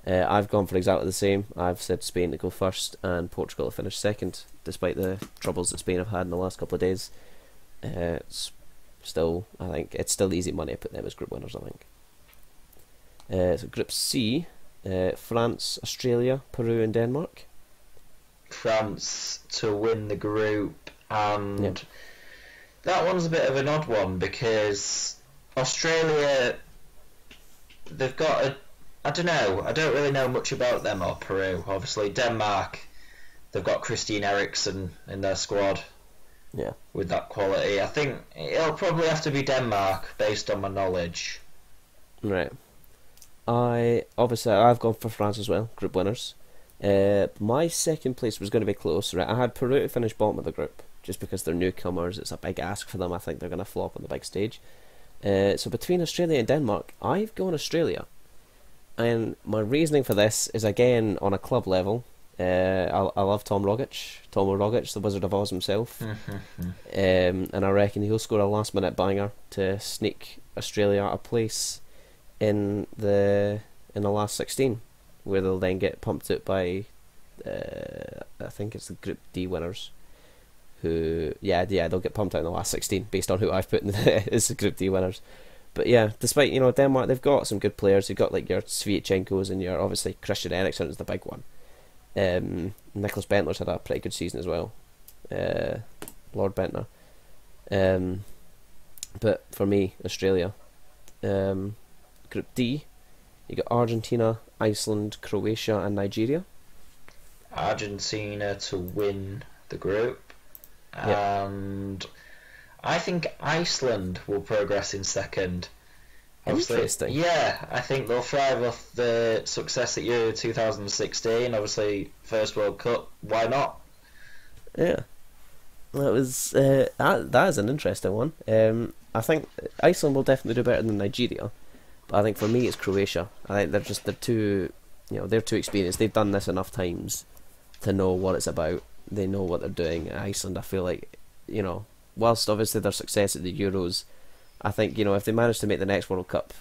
I've gone for exactly the same. I've said Spain to go first and Portugal to finish second, despite the troubles that Spain have had in the last couple of days. I think it's still easy money to put them as group winners, I think. So Group C, France, Australia, Peru and Denmark. France to win the group, and that one's a bit of an odd one because Australia, they've got I don't know, I don't really know much about them or Peru. Obviously Denmark, they've got Christine Eriksen in their squad. Yeah. With that quality, I think it'll probably have to be Denmark based on my knowledge. Right. I've gone for France as well, group winners. My second place was going to be close. Right, I had Peru to finish bottom of the group just because they're newcomers. It's a big ask for them. I think they're going to flop on the big stage. So between Australia and Denmark, I've gone Australia, and my reasoning for this is again on a club level. I love Tom Rogic, the Wizard of Oz himself, and I reckon he'll score a last minute banger to sneak Australia a place in the last 16, where they'll then get pumped out by I think it's the Group D winners. They'll get pumped out in the last 16 based on who I've put in as the Group D winners. But yeah, despite Denmark, they've got some good players. They've got like your Sviatchenkos and your obviously Christian Eriksen is the big one. Nicholas Bentler's had a pretty good season as well. Lord Bentner. But for me, Australia. Group D, you got Argentina, Iceland, Croatia, and Nigeria. Argentina to win the group, and I think Iceland will progress in second. Obviously, interesting. Yeah, I think they'll thrive off the success at Euro 2016. Obviously, first World Cup. Why not? Yeah, that was that is an interesting one. I think Iceland will definitely do better than Nigeria, but I think for me it's Croatia. I think they're too experienced. They've done this enough times to know what it's about. They know what they're doing. Iceland, I feel like, whilst obviously their success at the Euros, I think, if they manage to make the next World Cup,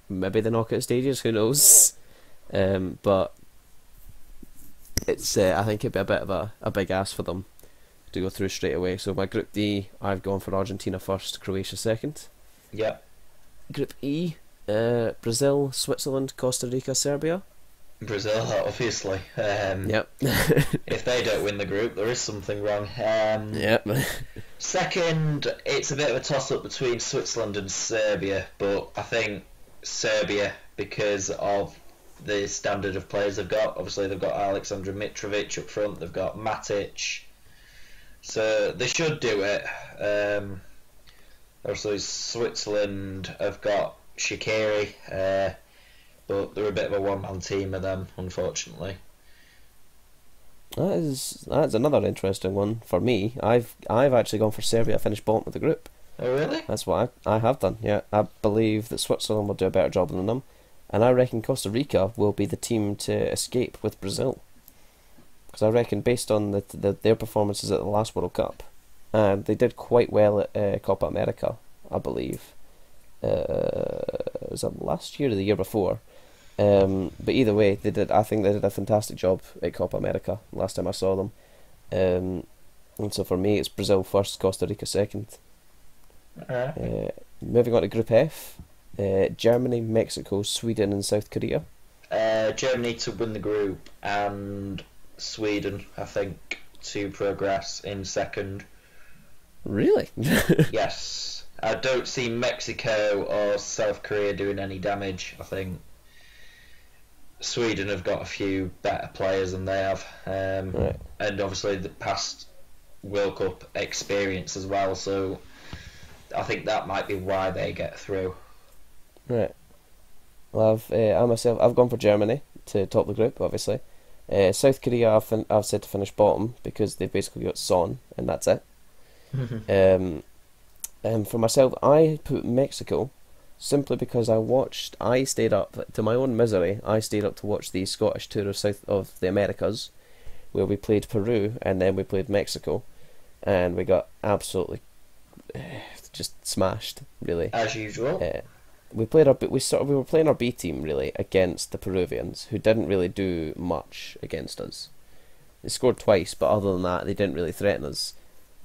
maybe the knockout stages, who knows? But it's I think it'd be a bit of a big ask for them to go through straight away. So my Group D, I've gone for Argentina first, Croatia second. Yep. Group E, Brazil, Switzerland, Costa Rica, Serbia. Brazil, obviously. Yep. If they don't win the group, there is something wrong. Yep. Second, it's a bit of a toss-up between Switzerland and Serbia, but I think Serbia, because of the standard of players they've got. Obviously, they've got Aleksandar Mitrovic up front, they've got Matic, so they should do it. Obviously, Switzerland have got Shaqiri, but they're a bit of a one-man team of them, unfortunately. That's another interesting one for me. I've actually gone for Serbia to finish bottom of the group. Oh, really? That's what I have done. Yeah, I believe that Switzerland will do a better job than them, and I reckon Costa Rica will be the team to escape with Brazil. Because I reckon, based on their performances at the last World Cup, and they did quite well at Copa America, I believe. Was that last year or the year before? But either way, I think they did a fantastic job at Copa America last time I saw them. And so for me, it's Brazil first, Costa Rica second. Moving on to Group F, Germany, Mexico, Sweden, and South Korea. Germany to win the group, and Sweden, I think, to progress in second. Really? Yes. I don't see Mexico or South Korea doing any damage. I think Sweden have got a few better players than they have, Right. and obviously the past World Cup experience as well, so I think that might be why they get through. Right. Well, I've gone for Germany to top the group, obviously. South Korea, I've said to finish bottom because they've basically got Son, and that's it. For myself, I put Mexico simply because I stayed up, to my own misery, I stayed up to watch the Scottish tour of South of the Americas, where we played Peru and then we played Mexico, and we got absolutely just smashed, really. As usual. We were playing our B team really against the Peruvians, who didn't really do much against us. They scored twice, but other than that, they didn't really threaten us.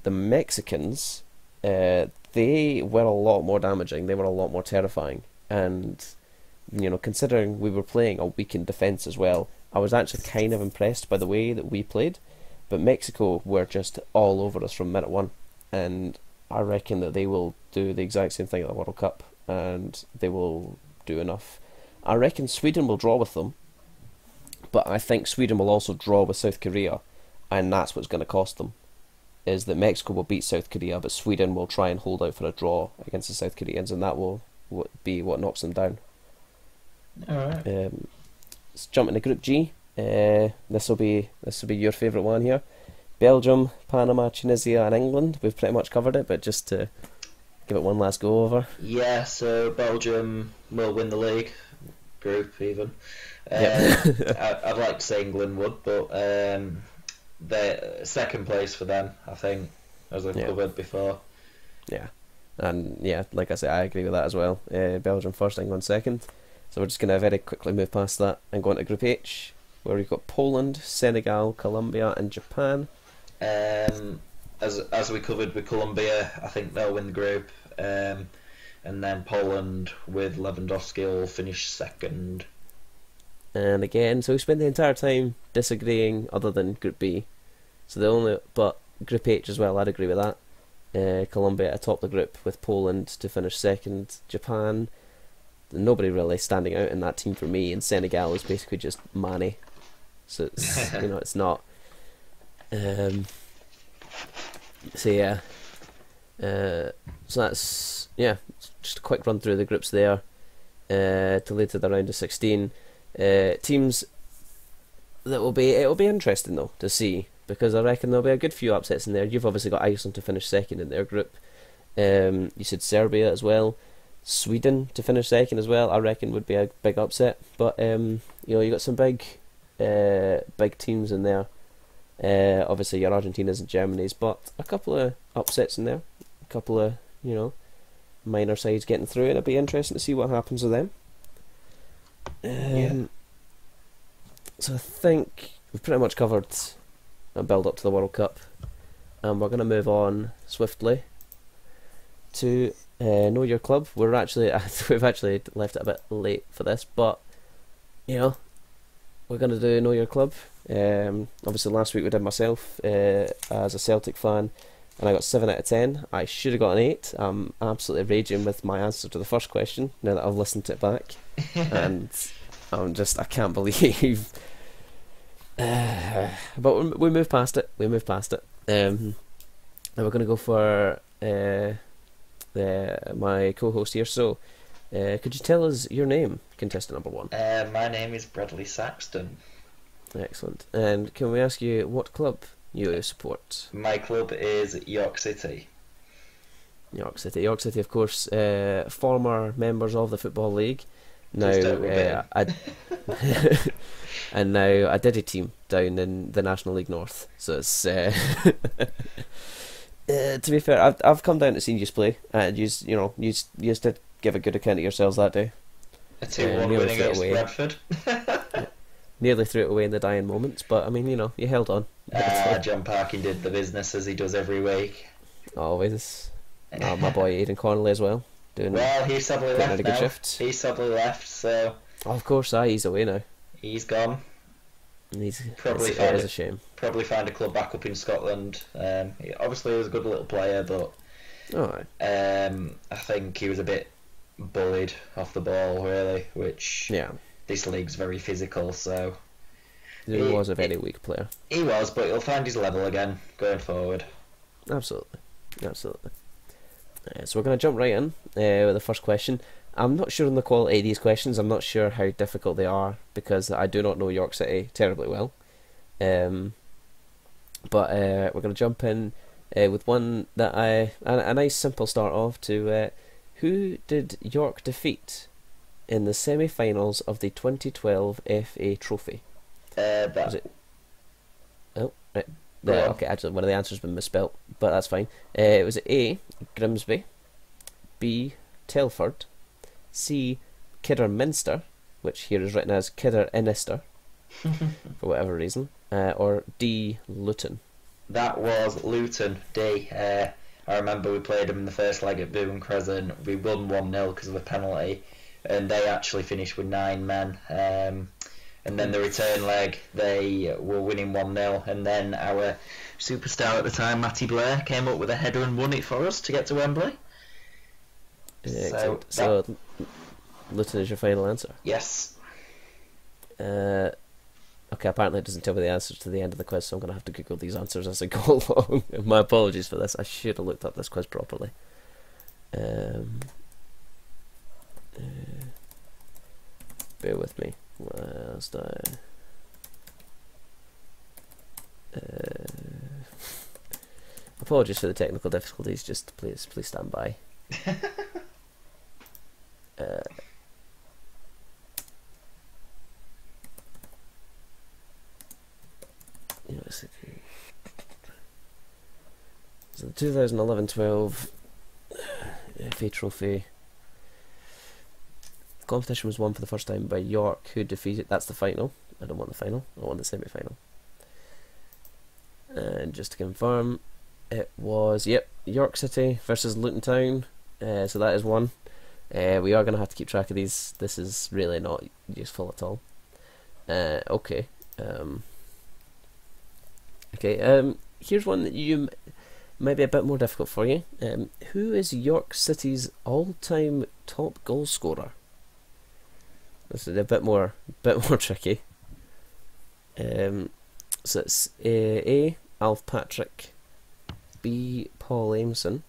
The Mexicans, they were a lot more damaging. They were a lot more terrifying, and considering we were playing a weakened defence as well, I was actually kind of impressed by the way that we played. But Mexico were just all over us from minute one, and I reckon that they will do the exact same thing at the World Cup, and they will do enough. I reckon Sweden will draw with them, but I think Sweden will also draw with South Korea, and that's what's going to cost them, is that Mexico will beat South Korea, but Sweden will try and hold out for a draw against the South Koreans, and that will be what knocks them down. All right. Let's jump into Group G. This will be your favourite one here. Belgium, Panama, Tunisia, and England. We've pretty much covered it, but just to give it one last go over. Yeah, so Belgium will win the league group even. I'd like to say England would, but the second place for them, I think, as I've covered before. Yeah, and yeah, like I said, I agree with that as well. Belgium first, England second. So we're just going to very quickly move past that and go into Group H, where we've got Poland, Senegal, Colombia, and Japan. As we covered with Colombia, I think they'll win the group. And then Poland with Lewandowski will finish second. And again, so we spent the entire time disagreeing, other than Group B. So but Group H as well, I'd agree with that. Colombia atop the group with Poland to finish second. Japan, nobody really standing out in that team for me, and Senegal is basically just Mane. So it's it's not. So yeah. So that's just a quick run through the groups there. To lead to the round of 16. Teams that it'll be interesting though to see, because I reckon there'll be a good few upsets in there. You've obviously got Iceland to finish second in their group. You said Serbia as well. Sweden to finish second as well, I reckon would be a big upset. But you got some big teams in there. Obviously your Argentinas and Germanys, but a couple of upsets in there. A couple of minor sides getting through, and it'll be interesting to see what happens with them. So I think we've pretty much covered a build up to the World Cup, and we're going to move on swiftly to Know Your Club. we've actually left it a bit late for this, but we're going to do Know Your Club. Obviously last week we did myself as a Celtic fan, and I got 7 out of 10. I should have got an 8. I'm absolutely raging with my answer to the first question now that I've listened to it back. And I can't believe. But we moved past it. And we're going to go for my co-host here. So, could you tell us your name, contestant number 1? My name is Bradley Saxton. Excellent. And can we ask you what club you support? My club is York City. York City, of course, former members of the Football League. Now, and now a Diddy team down in the National League North. So it's to be fair, I've come down to see you play, and you did give a good account of yourselves that day. A 2-1 win against Bradford. Nearly threw it away in the dying moments, but I mean, you held on. John Parkin did the business as he does every week. Always. My boy Aidan Connolly as well. He sadly left now. He sadly left, so... Oh, of course, he's away now. He's gone. It is a shame. Probably find a club back up in Scotland. Obviously, he was a good little player, but I think he was a bit bullied off the ball, really, which this league's very physical, so... He was a very weak player. He was, but he'll find his level again going forward. Absolutely. So we're going to jump right in with the first question. I'm not sure on the quality of these questions. I'm not sure how difficult they are, because I do not know York City terribly well. But we're going to jump in with one that a nice simple start off to who did York defeat in the semi-finals of the 2012 FA Trophy? Was it? Oh, right. Okay, actually, one of the answers has been misspelt, but that's fine. Was it A, Grimsby, B, Telford, C, Kidderminster, which here is written as Kidderminster for whatever reason, or D, Luton? That was Luton, D. I remember we played them in the first leg at Boone Crescent. We won 1-0 because of a penalty, and they actually finished with 9 men. And then the return leg, they were winning 1-0, and then our superstar at the time, Matty Blair, came up with a header and won it for us to get to Wembley. So Luton is your final answer? Yes. Okay, apparently it doesn't tell me the answers to the end of the quiz, so I'm going to have to Google these answers as I go along. My apologies for this. I should have looked up this quiz properly. bear with me. Whilst I apologies for the technical difficulties. Just please stand by. So the 2011-12 FA Trophy competition was won for the first time by York, who defeated. That's the final. I don't want the final. I want the semi-final. And just to confirm, it was York City versus Luton Town. So that is one. We are going to have to keep track of these. This is really not useful at all. Okay. Here's one that you might be a bit more difficult for you. Who is York City's all-time top goal scorer? This is a bit more tricky. So it's A. Alf Patrick, B. Paul Ameson,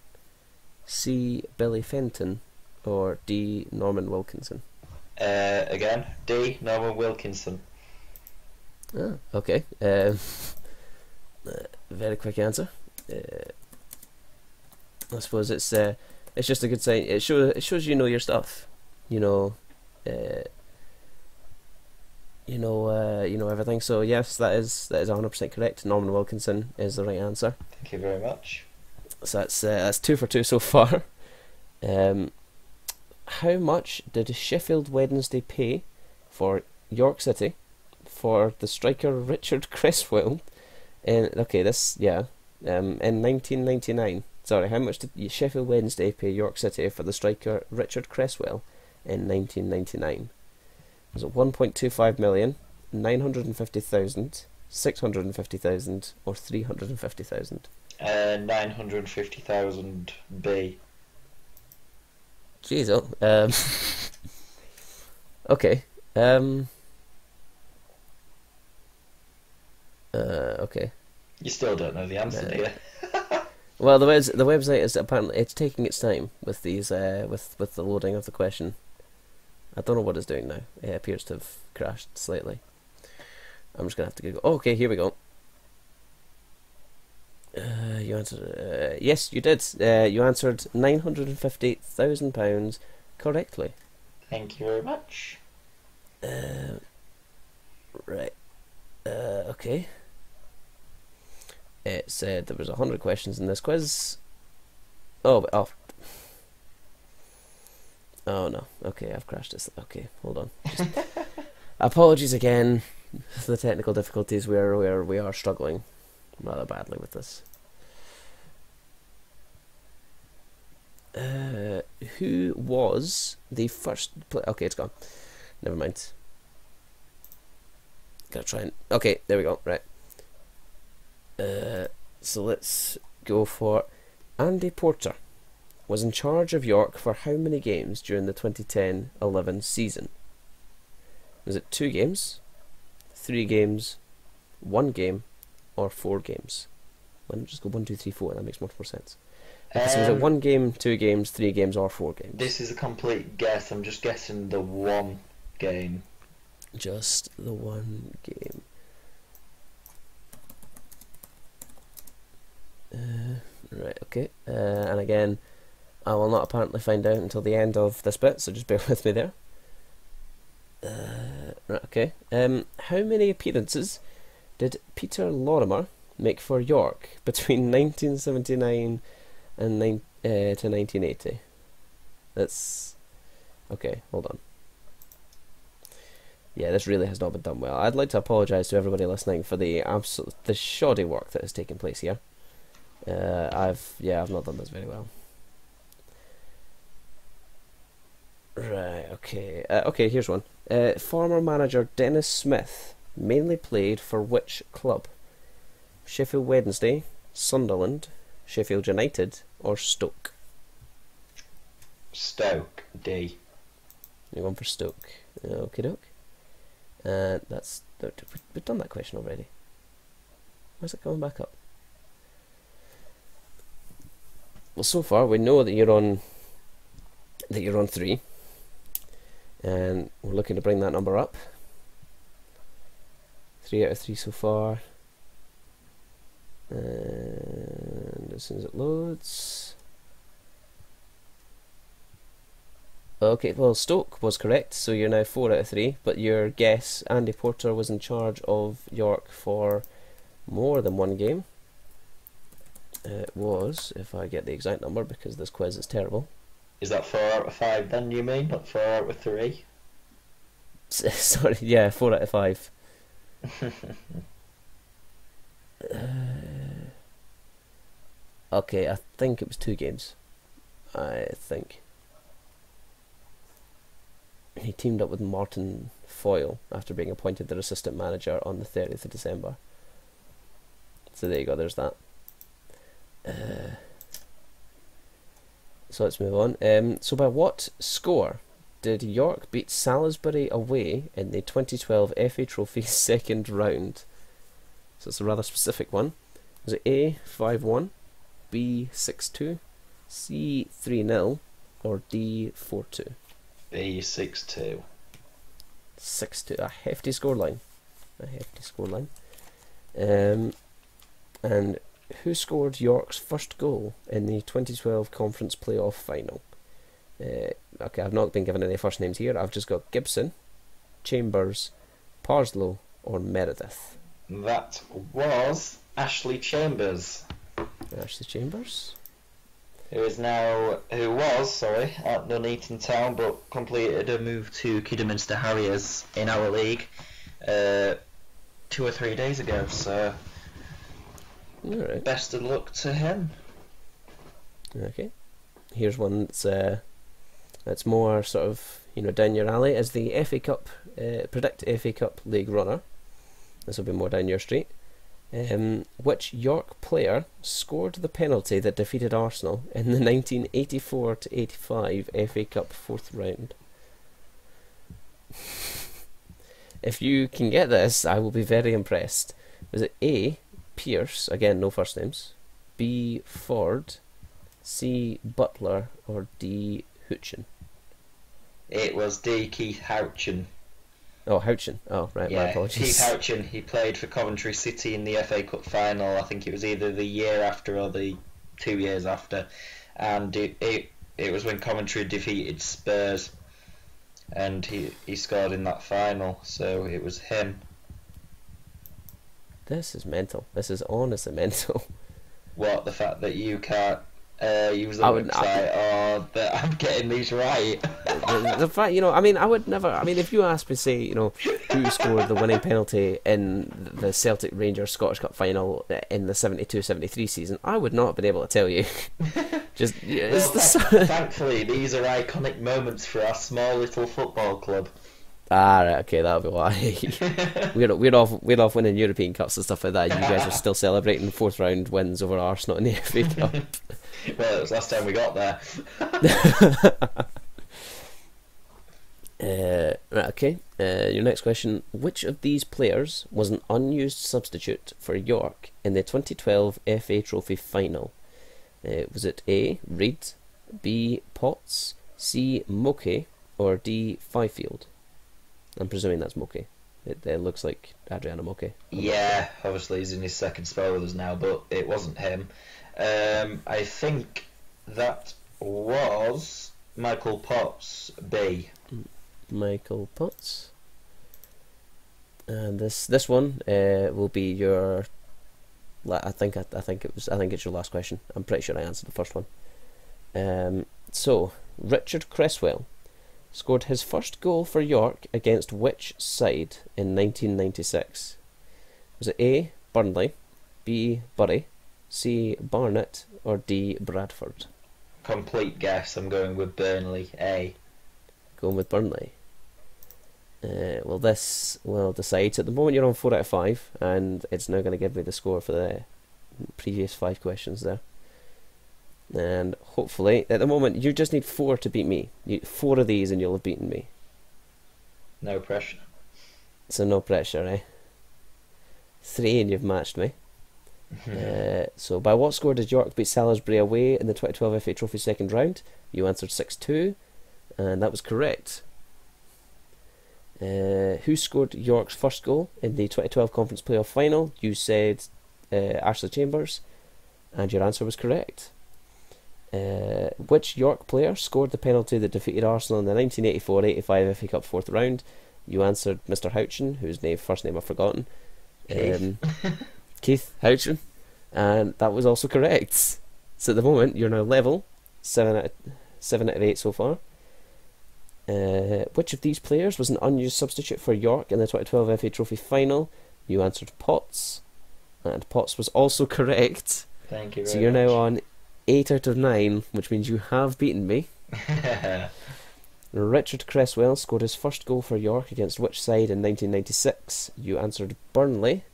C. Billy Fenton, or D. Norman Wilkinson. Again, D. Norman Wilkinson. Ah, okay. Very quick answer. I suppose it's just a good sign. It shows you know your stuff. You know everything. So yes, that is 100% correct. Norman Wilkinson is the right answer. Thank you very much. So that's 2 for 2 so far. How much did Sheffield Wednesday pay for York City for the striker Richard Cresswell? In 1999. Sorry, how much did Sheffield Wednesday pay York City for the striker Richard Cresswell in 1999? Was it 1.25 million, 950,000, 650,000, or 350,000? 950,000 B. Jeez, okay. Okay. You still don't know the answer, do you? Well, the website is apparently it's taking its time with these with the loading of the question. I don't know what it's doing now. It appears to have crashed slightly. I'm just gonna have to Google. Oh, okay, here we go. You answered. Yes, you did. You answered £950,000 correctly. Thank you very much. Right. Okay. It said there was 100 questions in this quiz. Oh no. Okay, I've crashed this. Okay, hold on. Apologies again for the technical difficulties. We are struggling rather badly with this. Who was the first okay, it's gone. Never mind. Gotta try and... Okay, there we go. Right. So let's go for... Andy Porter was in charge of York for how many games during the 2010-11 season? Was it 2 games, 3 games, 1 game, or 4 games? Why don't we just go 1, 2, 3, 4? That makes much more sense. Okay, so was it 1 game, 2 games, 3 games, or 4 games? This is a complete guess. I'm just guessing the 1 game. Just the 1 game. Right, okay. And again, I will not apparently find out until the end of this bit, so just bear with me there. Right, okay. How many appearances did Peter Lorimer make for York between 1979 and to 1980? That's... Okay, hold on. Yeah, this really has not been done well. I'd like to apologise to everybody listening for the shoddy work that has taken place here. I've not done this very well. Right, okay. Okay, here's one. Former manager Dennis Smith mainly played for which club? Sheffield Wednesday, Sunderland, Sheffield United, or Stoke? Stoke, D. You're going for Stoke. Okie doke. That's... We've done that question already. Why's it coming back up? Well, so far we know that you're on 3. And we're looking to bring that number up. 3 out of 3 so far. And as soon as it loads... Okay, well, Stoke was correct, so you're now 4 out of 3, but your guess, Andy Porter was in charge of York for more than one game. It was, if I get the exact number, because this quiz is terrible. Is that 4 out of 5 then, you mean? Not 4 out of 3? Sorry, yeah, 4 out of 5. Okay, I think it was 2 games. I think. He teamed up with Martin Foyle after being appointed their assistant manager on the 30th of December. So there you go, there's that. So let's move on. So by what score did York beat Salisbury away in the 2012 FA Trophy second round? So it's a rather specific one. Was it A 5-1, B 6-2, C 3-0, or D 4-2? B 6-2. 6-2, a hefty scoreline. A hefty scoreline. And who scored York's first goal in the 2012 Conference Playoff Final? Okay, I've not been given any first names here. I've just got Gibson, Chambers, Parslow, or Meredith. That was Ashley Chambers. Ashley Chambers. Who was at Nuneaton Town, but completed a move to Kidderminster Harriers in our league 2 or 3 days ago. So, Alright. Best of luck to him. Okay. Here's one that's more sort of down your alley. As the FA Cup predict FA Cup league runner. This will be more down your street. Which York player scored the penalty that defeated Arsenal in the 1984-85 FA Cup 4th round? If you can get this, I will be very impressed. Was it A, Pierce, again no first names, B, Ford, C, Butler, or D, Houchen? It was D, Keith Houchen. Oh, Houchen. Oh, right, my apologies. Keith Houchen. He played for Coventry City in the FA Cup final. I think it was either the year after or the 2 years after. And it was when Coventry defeated Spurs. And he scored in that final. So it was him. This is mental. This is honestly mental. What, the fact that you can't use the website or that I'm getting these right? The fact, I would never. If you asked me, say, who scored the winning penalty in the Celtic Rangers Scottish Cup final in the 72-73 season, I would not have been able to tell you. Thankfully, these are iconic moments for our small little football club. Ah, right, okay, that'll be why. we're off winning European Cups and stuff like that. You guys are still celebrating 4th round wins over Arsenal in the FA Cup. Well, it was last time we got there. Right, okay. Your next question. Which of these players was an unused substitute for York in the 2012 FA Trophy final? Was it A, Reid, B, Potts, C, Moke, or D, Fifield? I'm presuming that's Moke. It looks like Adriano Moke. Yeah, obviously he's in his second spell with us now, but it wasn't him. I think that was Michael Potts, B. Michael Potts. And this one will be your. I think it's your last question. I'm pretty sure I answered the first one. So Richard Cresswell scored his first goal for York against which side in 1996? Was it A, Burnley, B, Bury, C, Barnet, or D, Bradford? Complete guess. I'm going with Burnley. A. Going with Burnley. Well, this will decide. So at the moment you're on 4 out of 5, and it's now going to give me the score for the previous 5 questions there. And hopefully, at the moment, you just need 4 to beat me. 4 of these and you'll have beaten me. No pressure. So no pressure, eh? 3 and you've matched me. So by what score did York beat Salisbury away in the 2012 FA Trophy second round? You answered 6-2, and that was correct. Who scored York's first goal in the 2012 Conference Playoff Final? You said Ashley Chambers, and your answer was correct. Which York player scored the penalty that defeated Arsenal in the 1984-85 FA Cup fourth round? You answered Mr. Houchen, whose first name I've forgotten. Keith Houchen, and that was also correct. So at the moment you're now level, 7 out of 8 so far. Which of these players was an unused substitute for York in the 2012 FA Trophy final? You answered Potts, and Potts was also correct. Thank you very much. So you're now on 8 out of 9, which means you have beaten me. Richard Cresswell scored his first goal for York against which side in 1996? You answered Burnley,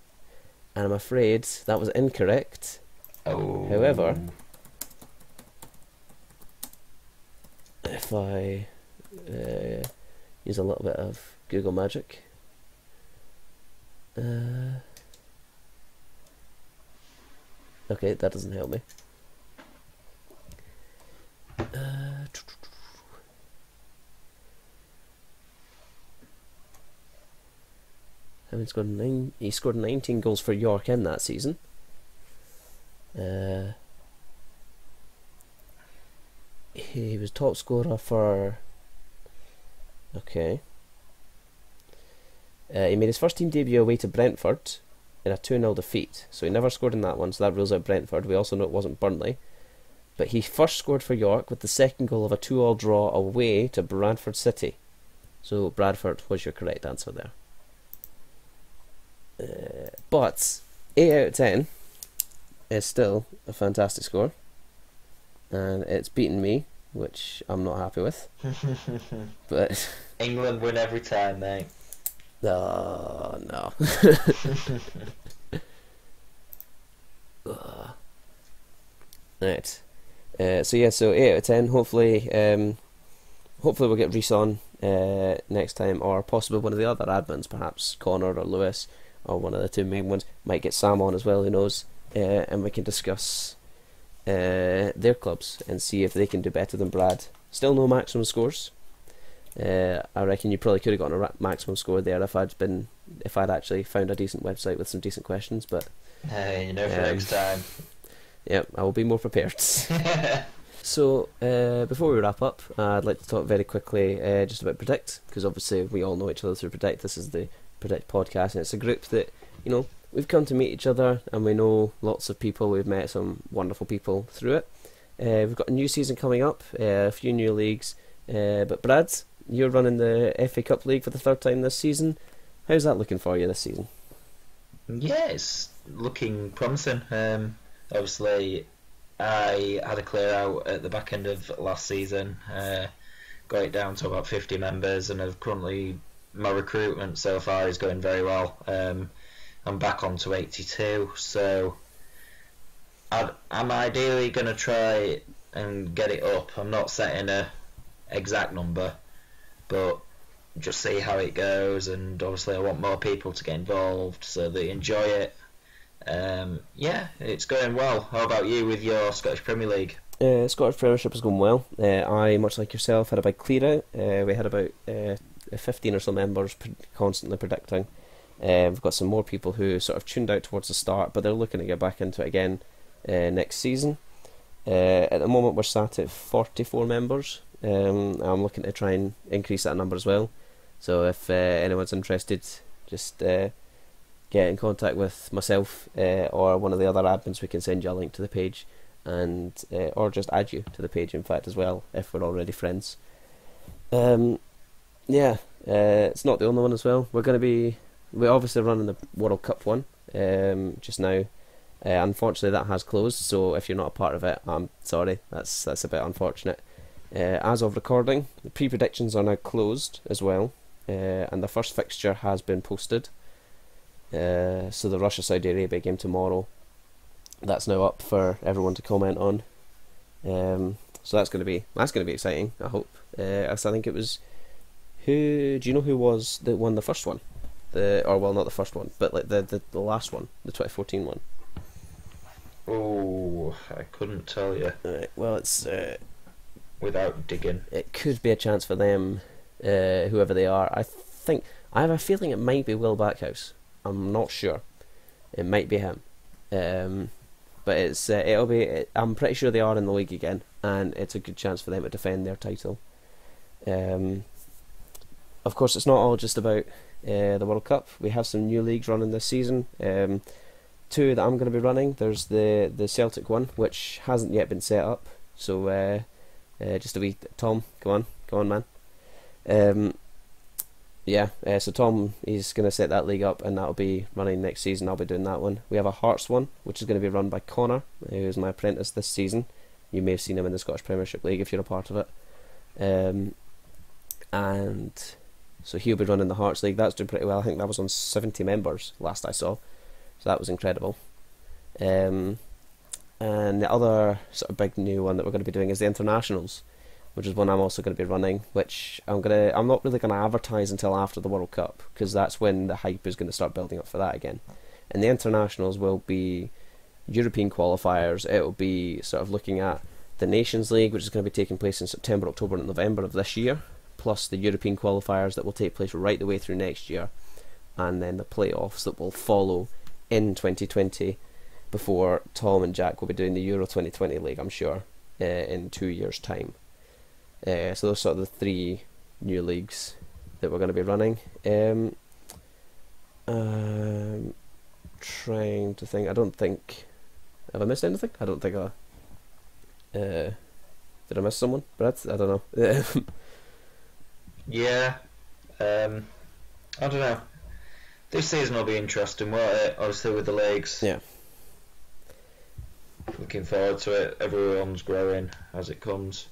and I'm afraid that was incorrect. Oh. However, if I use a little bit of Google magic, okay, that doesn't help me. He scored 19 goals for York in that season. He was top scorer for... Okay. He made his first team debut away to Brentford in a 2-0 defeat. So he never scored in that one, so that rules out Brentford. We also know it wasn't Burnley. But he first scored for York with the second goal of a 2-2 draw away to Bradford City. So Bradford was your correct answer there. But 8 out of 10 is still a fantastic score, and it's beaten me, which I'm not happy with. But England win every time, mate. Oh, no. Right. So 8 out of 10. Hopefully we'll get Reece on next time, or possibly one of the other admins, perhaps Connor or Lewis, or one of the two main ones. Might get Sam on as well, who knows, and we can discuss their clubs and see if they can do better than Brad. Still no maximum scores. I reckon you probably could have gotten a maximum score there if I'd actually found a decent website with some decent questions, but hey, for next time. Yep, I will be more prepared. So, before we wrap up, I'd like to talk very quickly just about Predict, because obviously we all know each other through Predict. This is the Predict podcast, and it's a group that, we've come to meet each other, and we know lots of people. We've met some wonderful people through it. We've got a new season coming up, a few new leagues, but Brad, you're running the FA Cup League for the third time this season. How's that looking for you this season? Yeah, it's looking promising. Obviously, I had a clear out at the back end of last season, got it down to about 50 members, and my recruitment so far is going very well. I'm back on to 82, so I'm ideally going to try and get it up. I'm not setting a exact number, but just see how it goes, and obviously I want more people to get involved so they enjoy it. Yeah, it's going well. How about you with your Scottish Premier League? Scottish Premiership is going well. I, much like yourself, had a big clear out. We had about 15 or so members constantly predicting. We've got some more people who sort of tuned out towards the start, but they're looking to get back into it again next season. At the moment we're sat at 44 members. I'm looking to try and increase that number as well. So if anyone's interested, just get in contact with myself or one of the other admins. We can send you a link to the page, and or just add you to the page, in fact, as well, if we're already friends. It's not the only one as well. We're obviously running the World Cup one just now. Unfortunately that has closed, so if you're not a part of it, I'm sorry, that's a bit unfortunate. As of recording, the pre-predictions are now closed as well, and the first fixture has been posted. So the Russia-Saudi Arabia game tomorrow, that's now up for everyone to comment on. So that's going to be exciting, I hope. I think it was, do you know who won the first one? Not the first one, but like the last one, the 2014 one. Oh, I couldn't tell you. Right, well, it's without digging. It could be a chance for them, whoever they are. I think I have a feeling it might be Will Backhouse. I'm not sure. It might be him. But it'll be. I'm pretty sure they are in the league again, and it's a good chance for them to defend their title. Of course, it's not all just about the World Cup. We have some new leagues running this season. Two that I'm going to be running. There's the Celtic one, which hasn't yet been set up. So just a wee Tom, go on, man. So Tom, he's going to set that league up, and that'll be running next season. I'll be doing that one. We have a Hearts one, which is going to be run by Connor, who's my apprentice this season. You may have seen him in the Scottish Premiership League if you're a part of it. And so he'll be running the Hearts League. That's doing pretty well. I think that was on 70 members last I saw. So that was incredible. And the other sort of big new one that we're going to be doing is the Internationals, which is one I'm also going to be running, which I'm not really going to advertise until after the World Cup, because that's when the hype is going to start building up for that again. And the Internationals will be European qualifiers. It will be sort of looking at the Nations League, which is going to be taking place in September, October and November of this year, plus the European qualifiers that will take place right the way through next year, and then the playoffs that will follow in 2020, before Tom and Jack will be doing the Euro 2020 League, I'm sure, in 2 years' time. So those are sort of the three new leagues that we're going to be running. Trying to think. I don't think. Have I missed anything? I don't think I. Did I miss someone, Brad? I don't know. Yeah. I don't know. This season will be interesting, won't it? Obviously with the leagues. Yeah. Looking forward to it. Everyone's growing as it comes.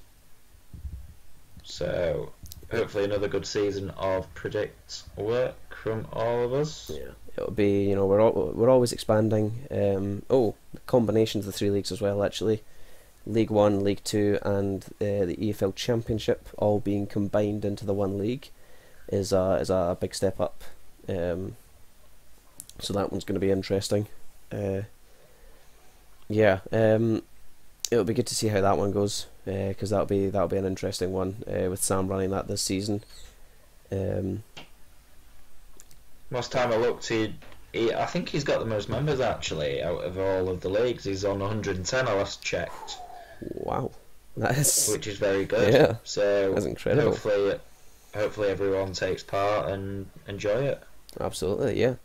So hopefully another good season of Predict work from all of us. Yeah, it'll be. We're always expanding. The combination of the three leagues as well. Actually, League One, League Two, and the EFL Championship all being combined into the one league is a big step up. So that one's going to be interesting. It'll be good to see how that one goes, because that'll be an interesting one with Sam running that this season. Last time I looked, I think he's got the most members actually out of all of the leagues. He's on 110. I last checked. Wow, which is very good. Yeah, so that's incredible. Hopefully everyone takes part and enjoy it. Absolutely, yeah.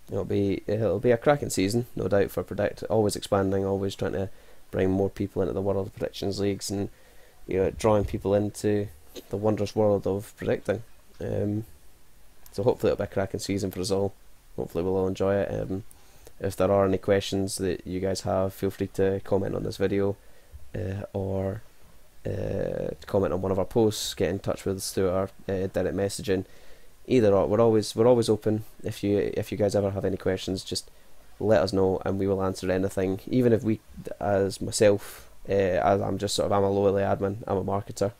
It'll be a cracking season, no doubt, for Predict. Always expanding, always trying to bring more people into the world of predictions leagues, and drawing people into the wondrous world of predicting. So hopefully it'll be a cracking season for us all. Hopefully we'll all enjoy it. If there are any questions that you guys have, feel free to comment on this video, or comment on one of our posts. Get in touch with us through our direct messaging. Either or, we're always open. If you guys ever have any questions, just let us know and we will answer anything. Even if as myself, I'm a lowly admin, I'm a marketer.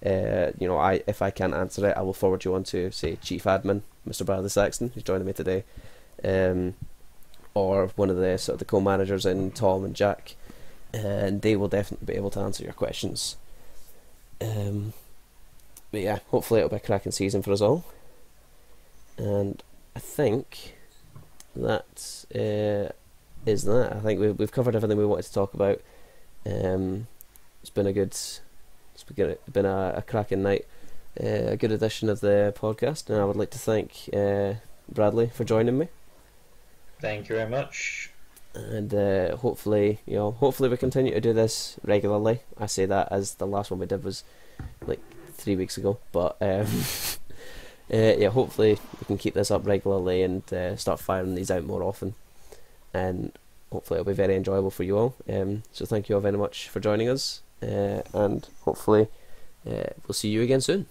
If I can't answer it, I will forward you on to, say, Chief Admin, Mr. Bradley Saxton, who's joining me today, or one of the co-managers in Tom and Jack, and they will definitely be able to answer your questions. But yeah, hopefully it'll be a cracking season for us all. And I think that is that. I think we've covered everything we wanted to talk about. It's been a cracking night, a good edition of the podcast, and I would like to thank Bradley for joining me. Thank you very much. And hopefully we continue to do this regularly. I say that as the last one we did was like 3 weeks ago, but hopefully we can keep this up regularly and start firing these out more often, and hopefully it'll be very enjoyable for you all. So thank you all very much for joining us, and hopefully we'll see you again soon.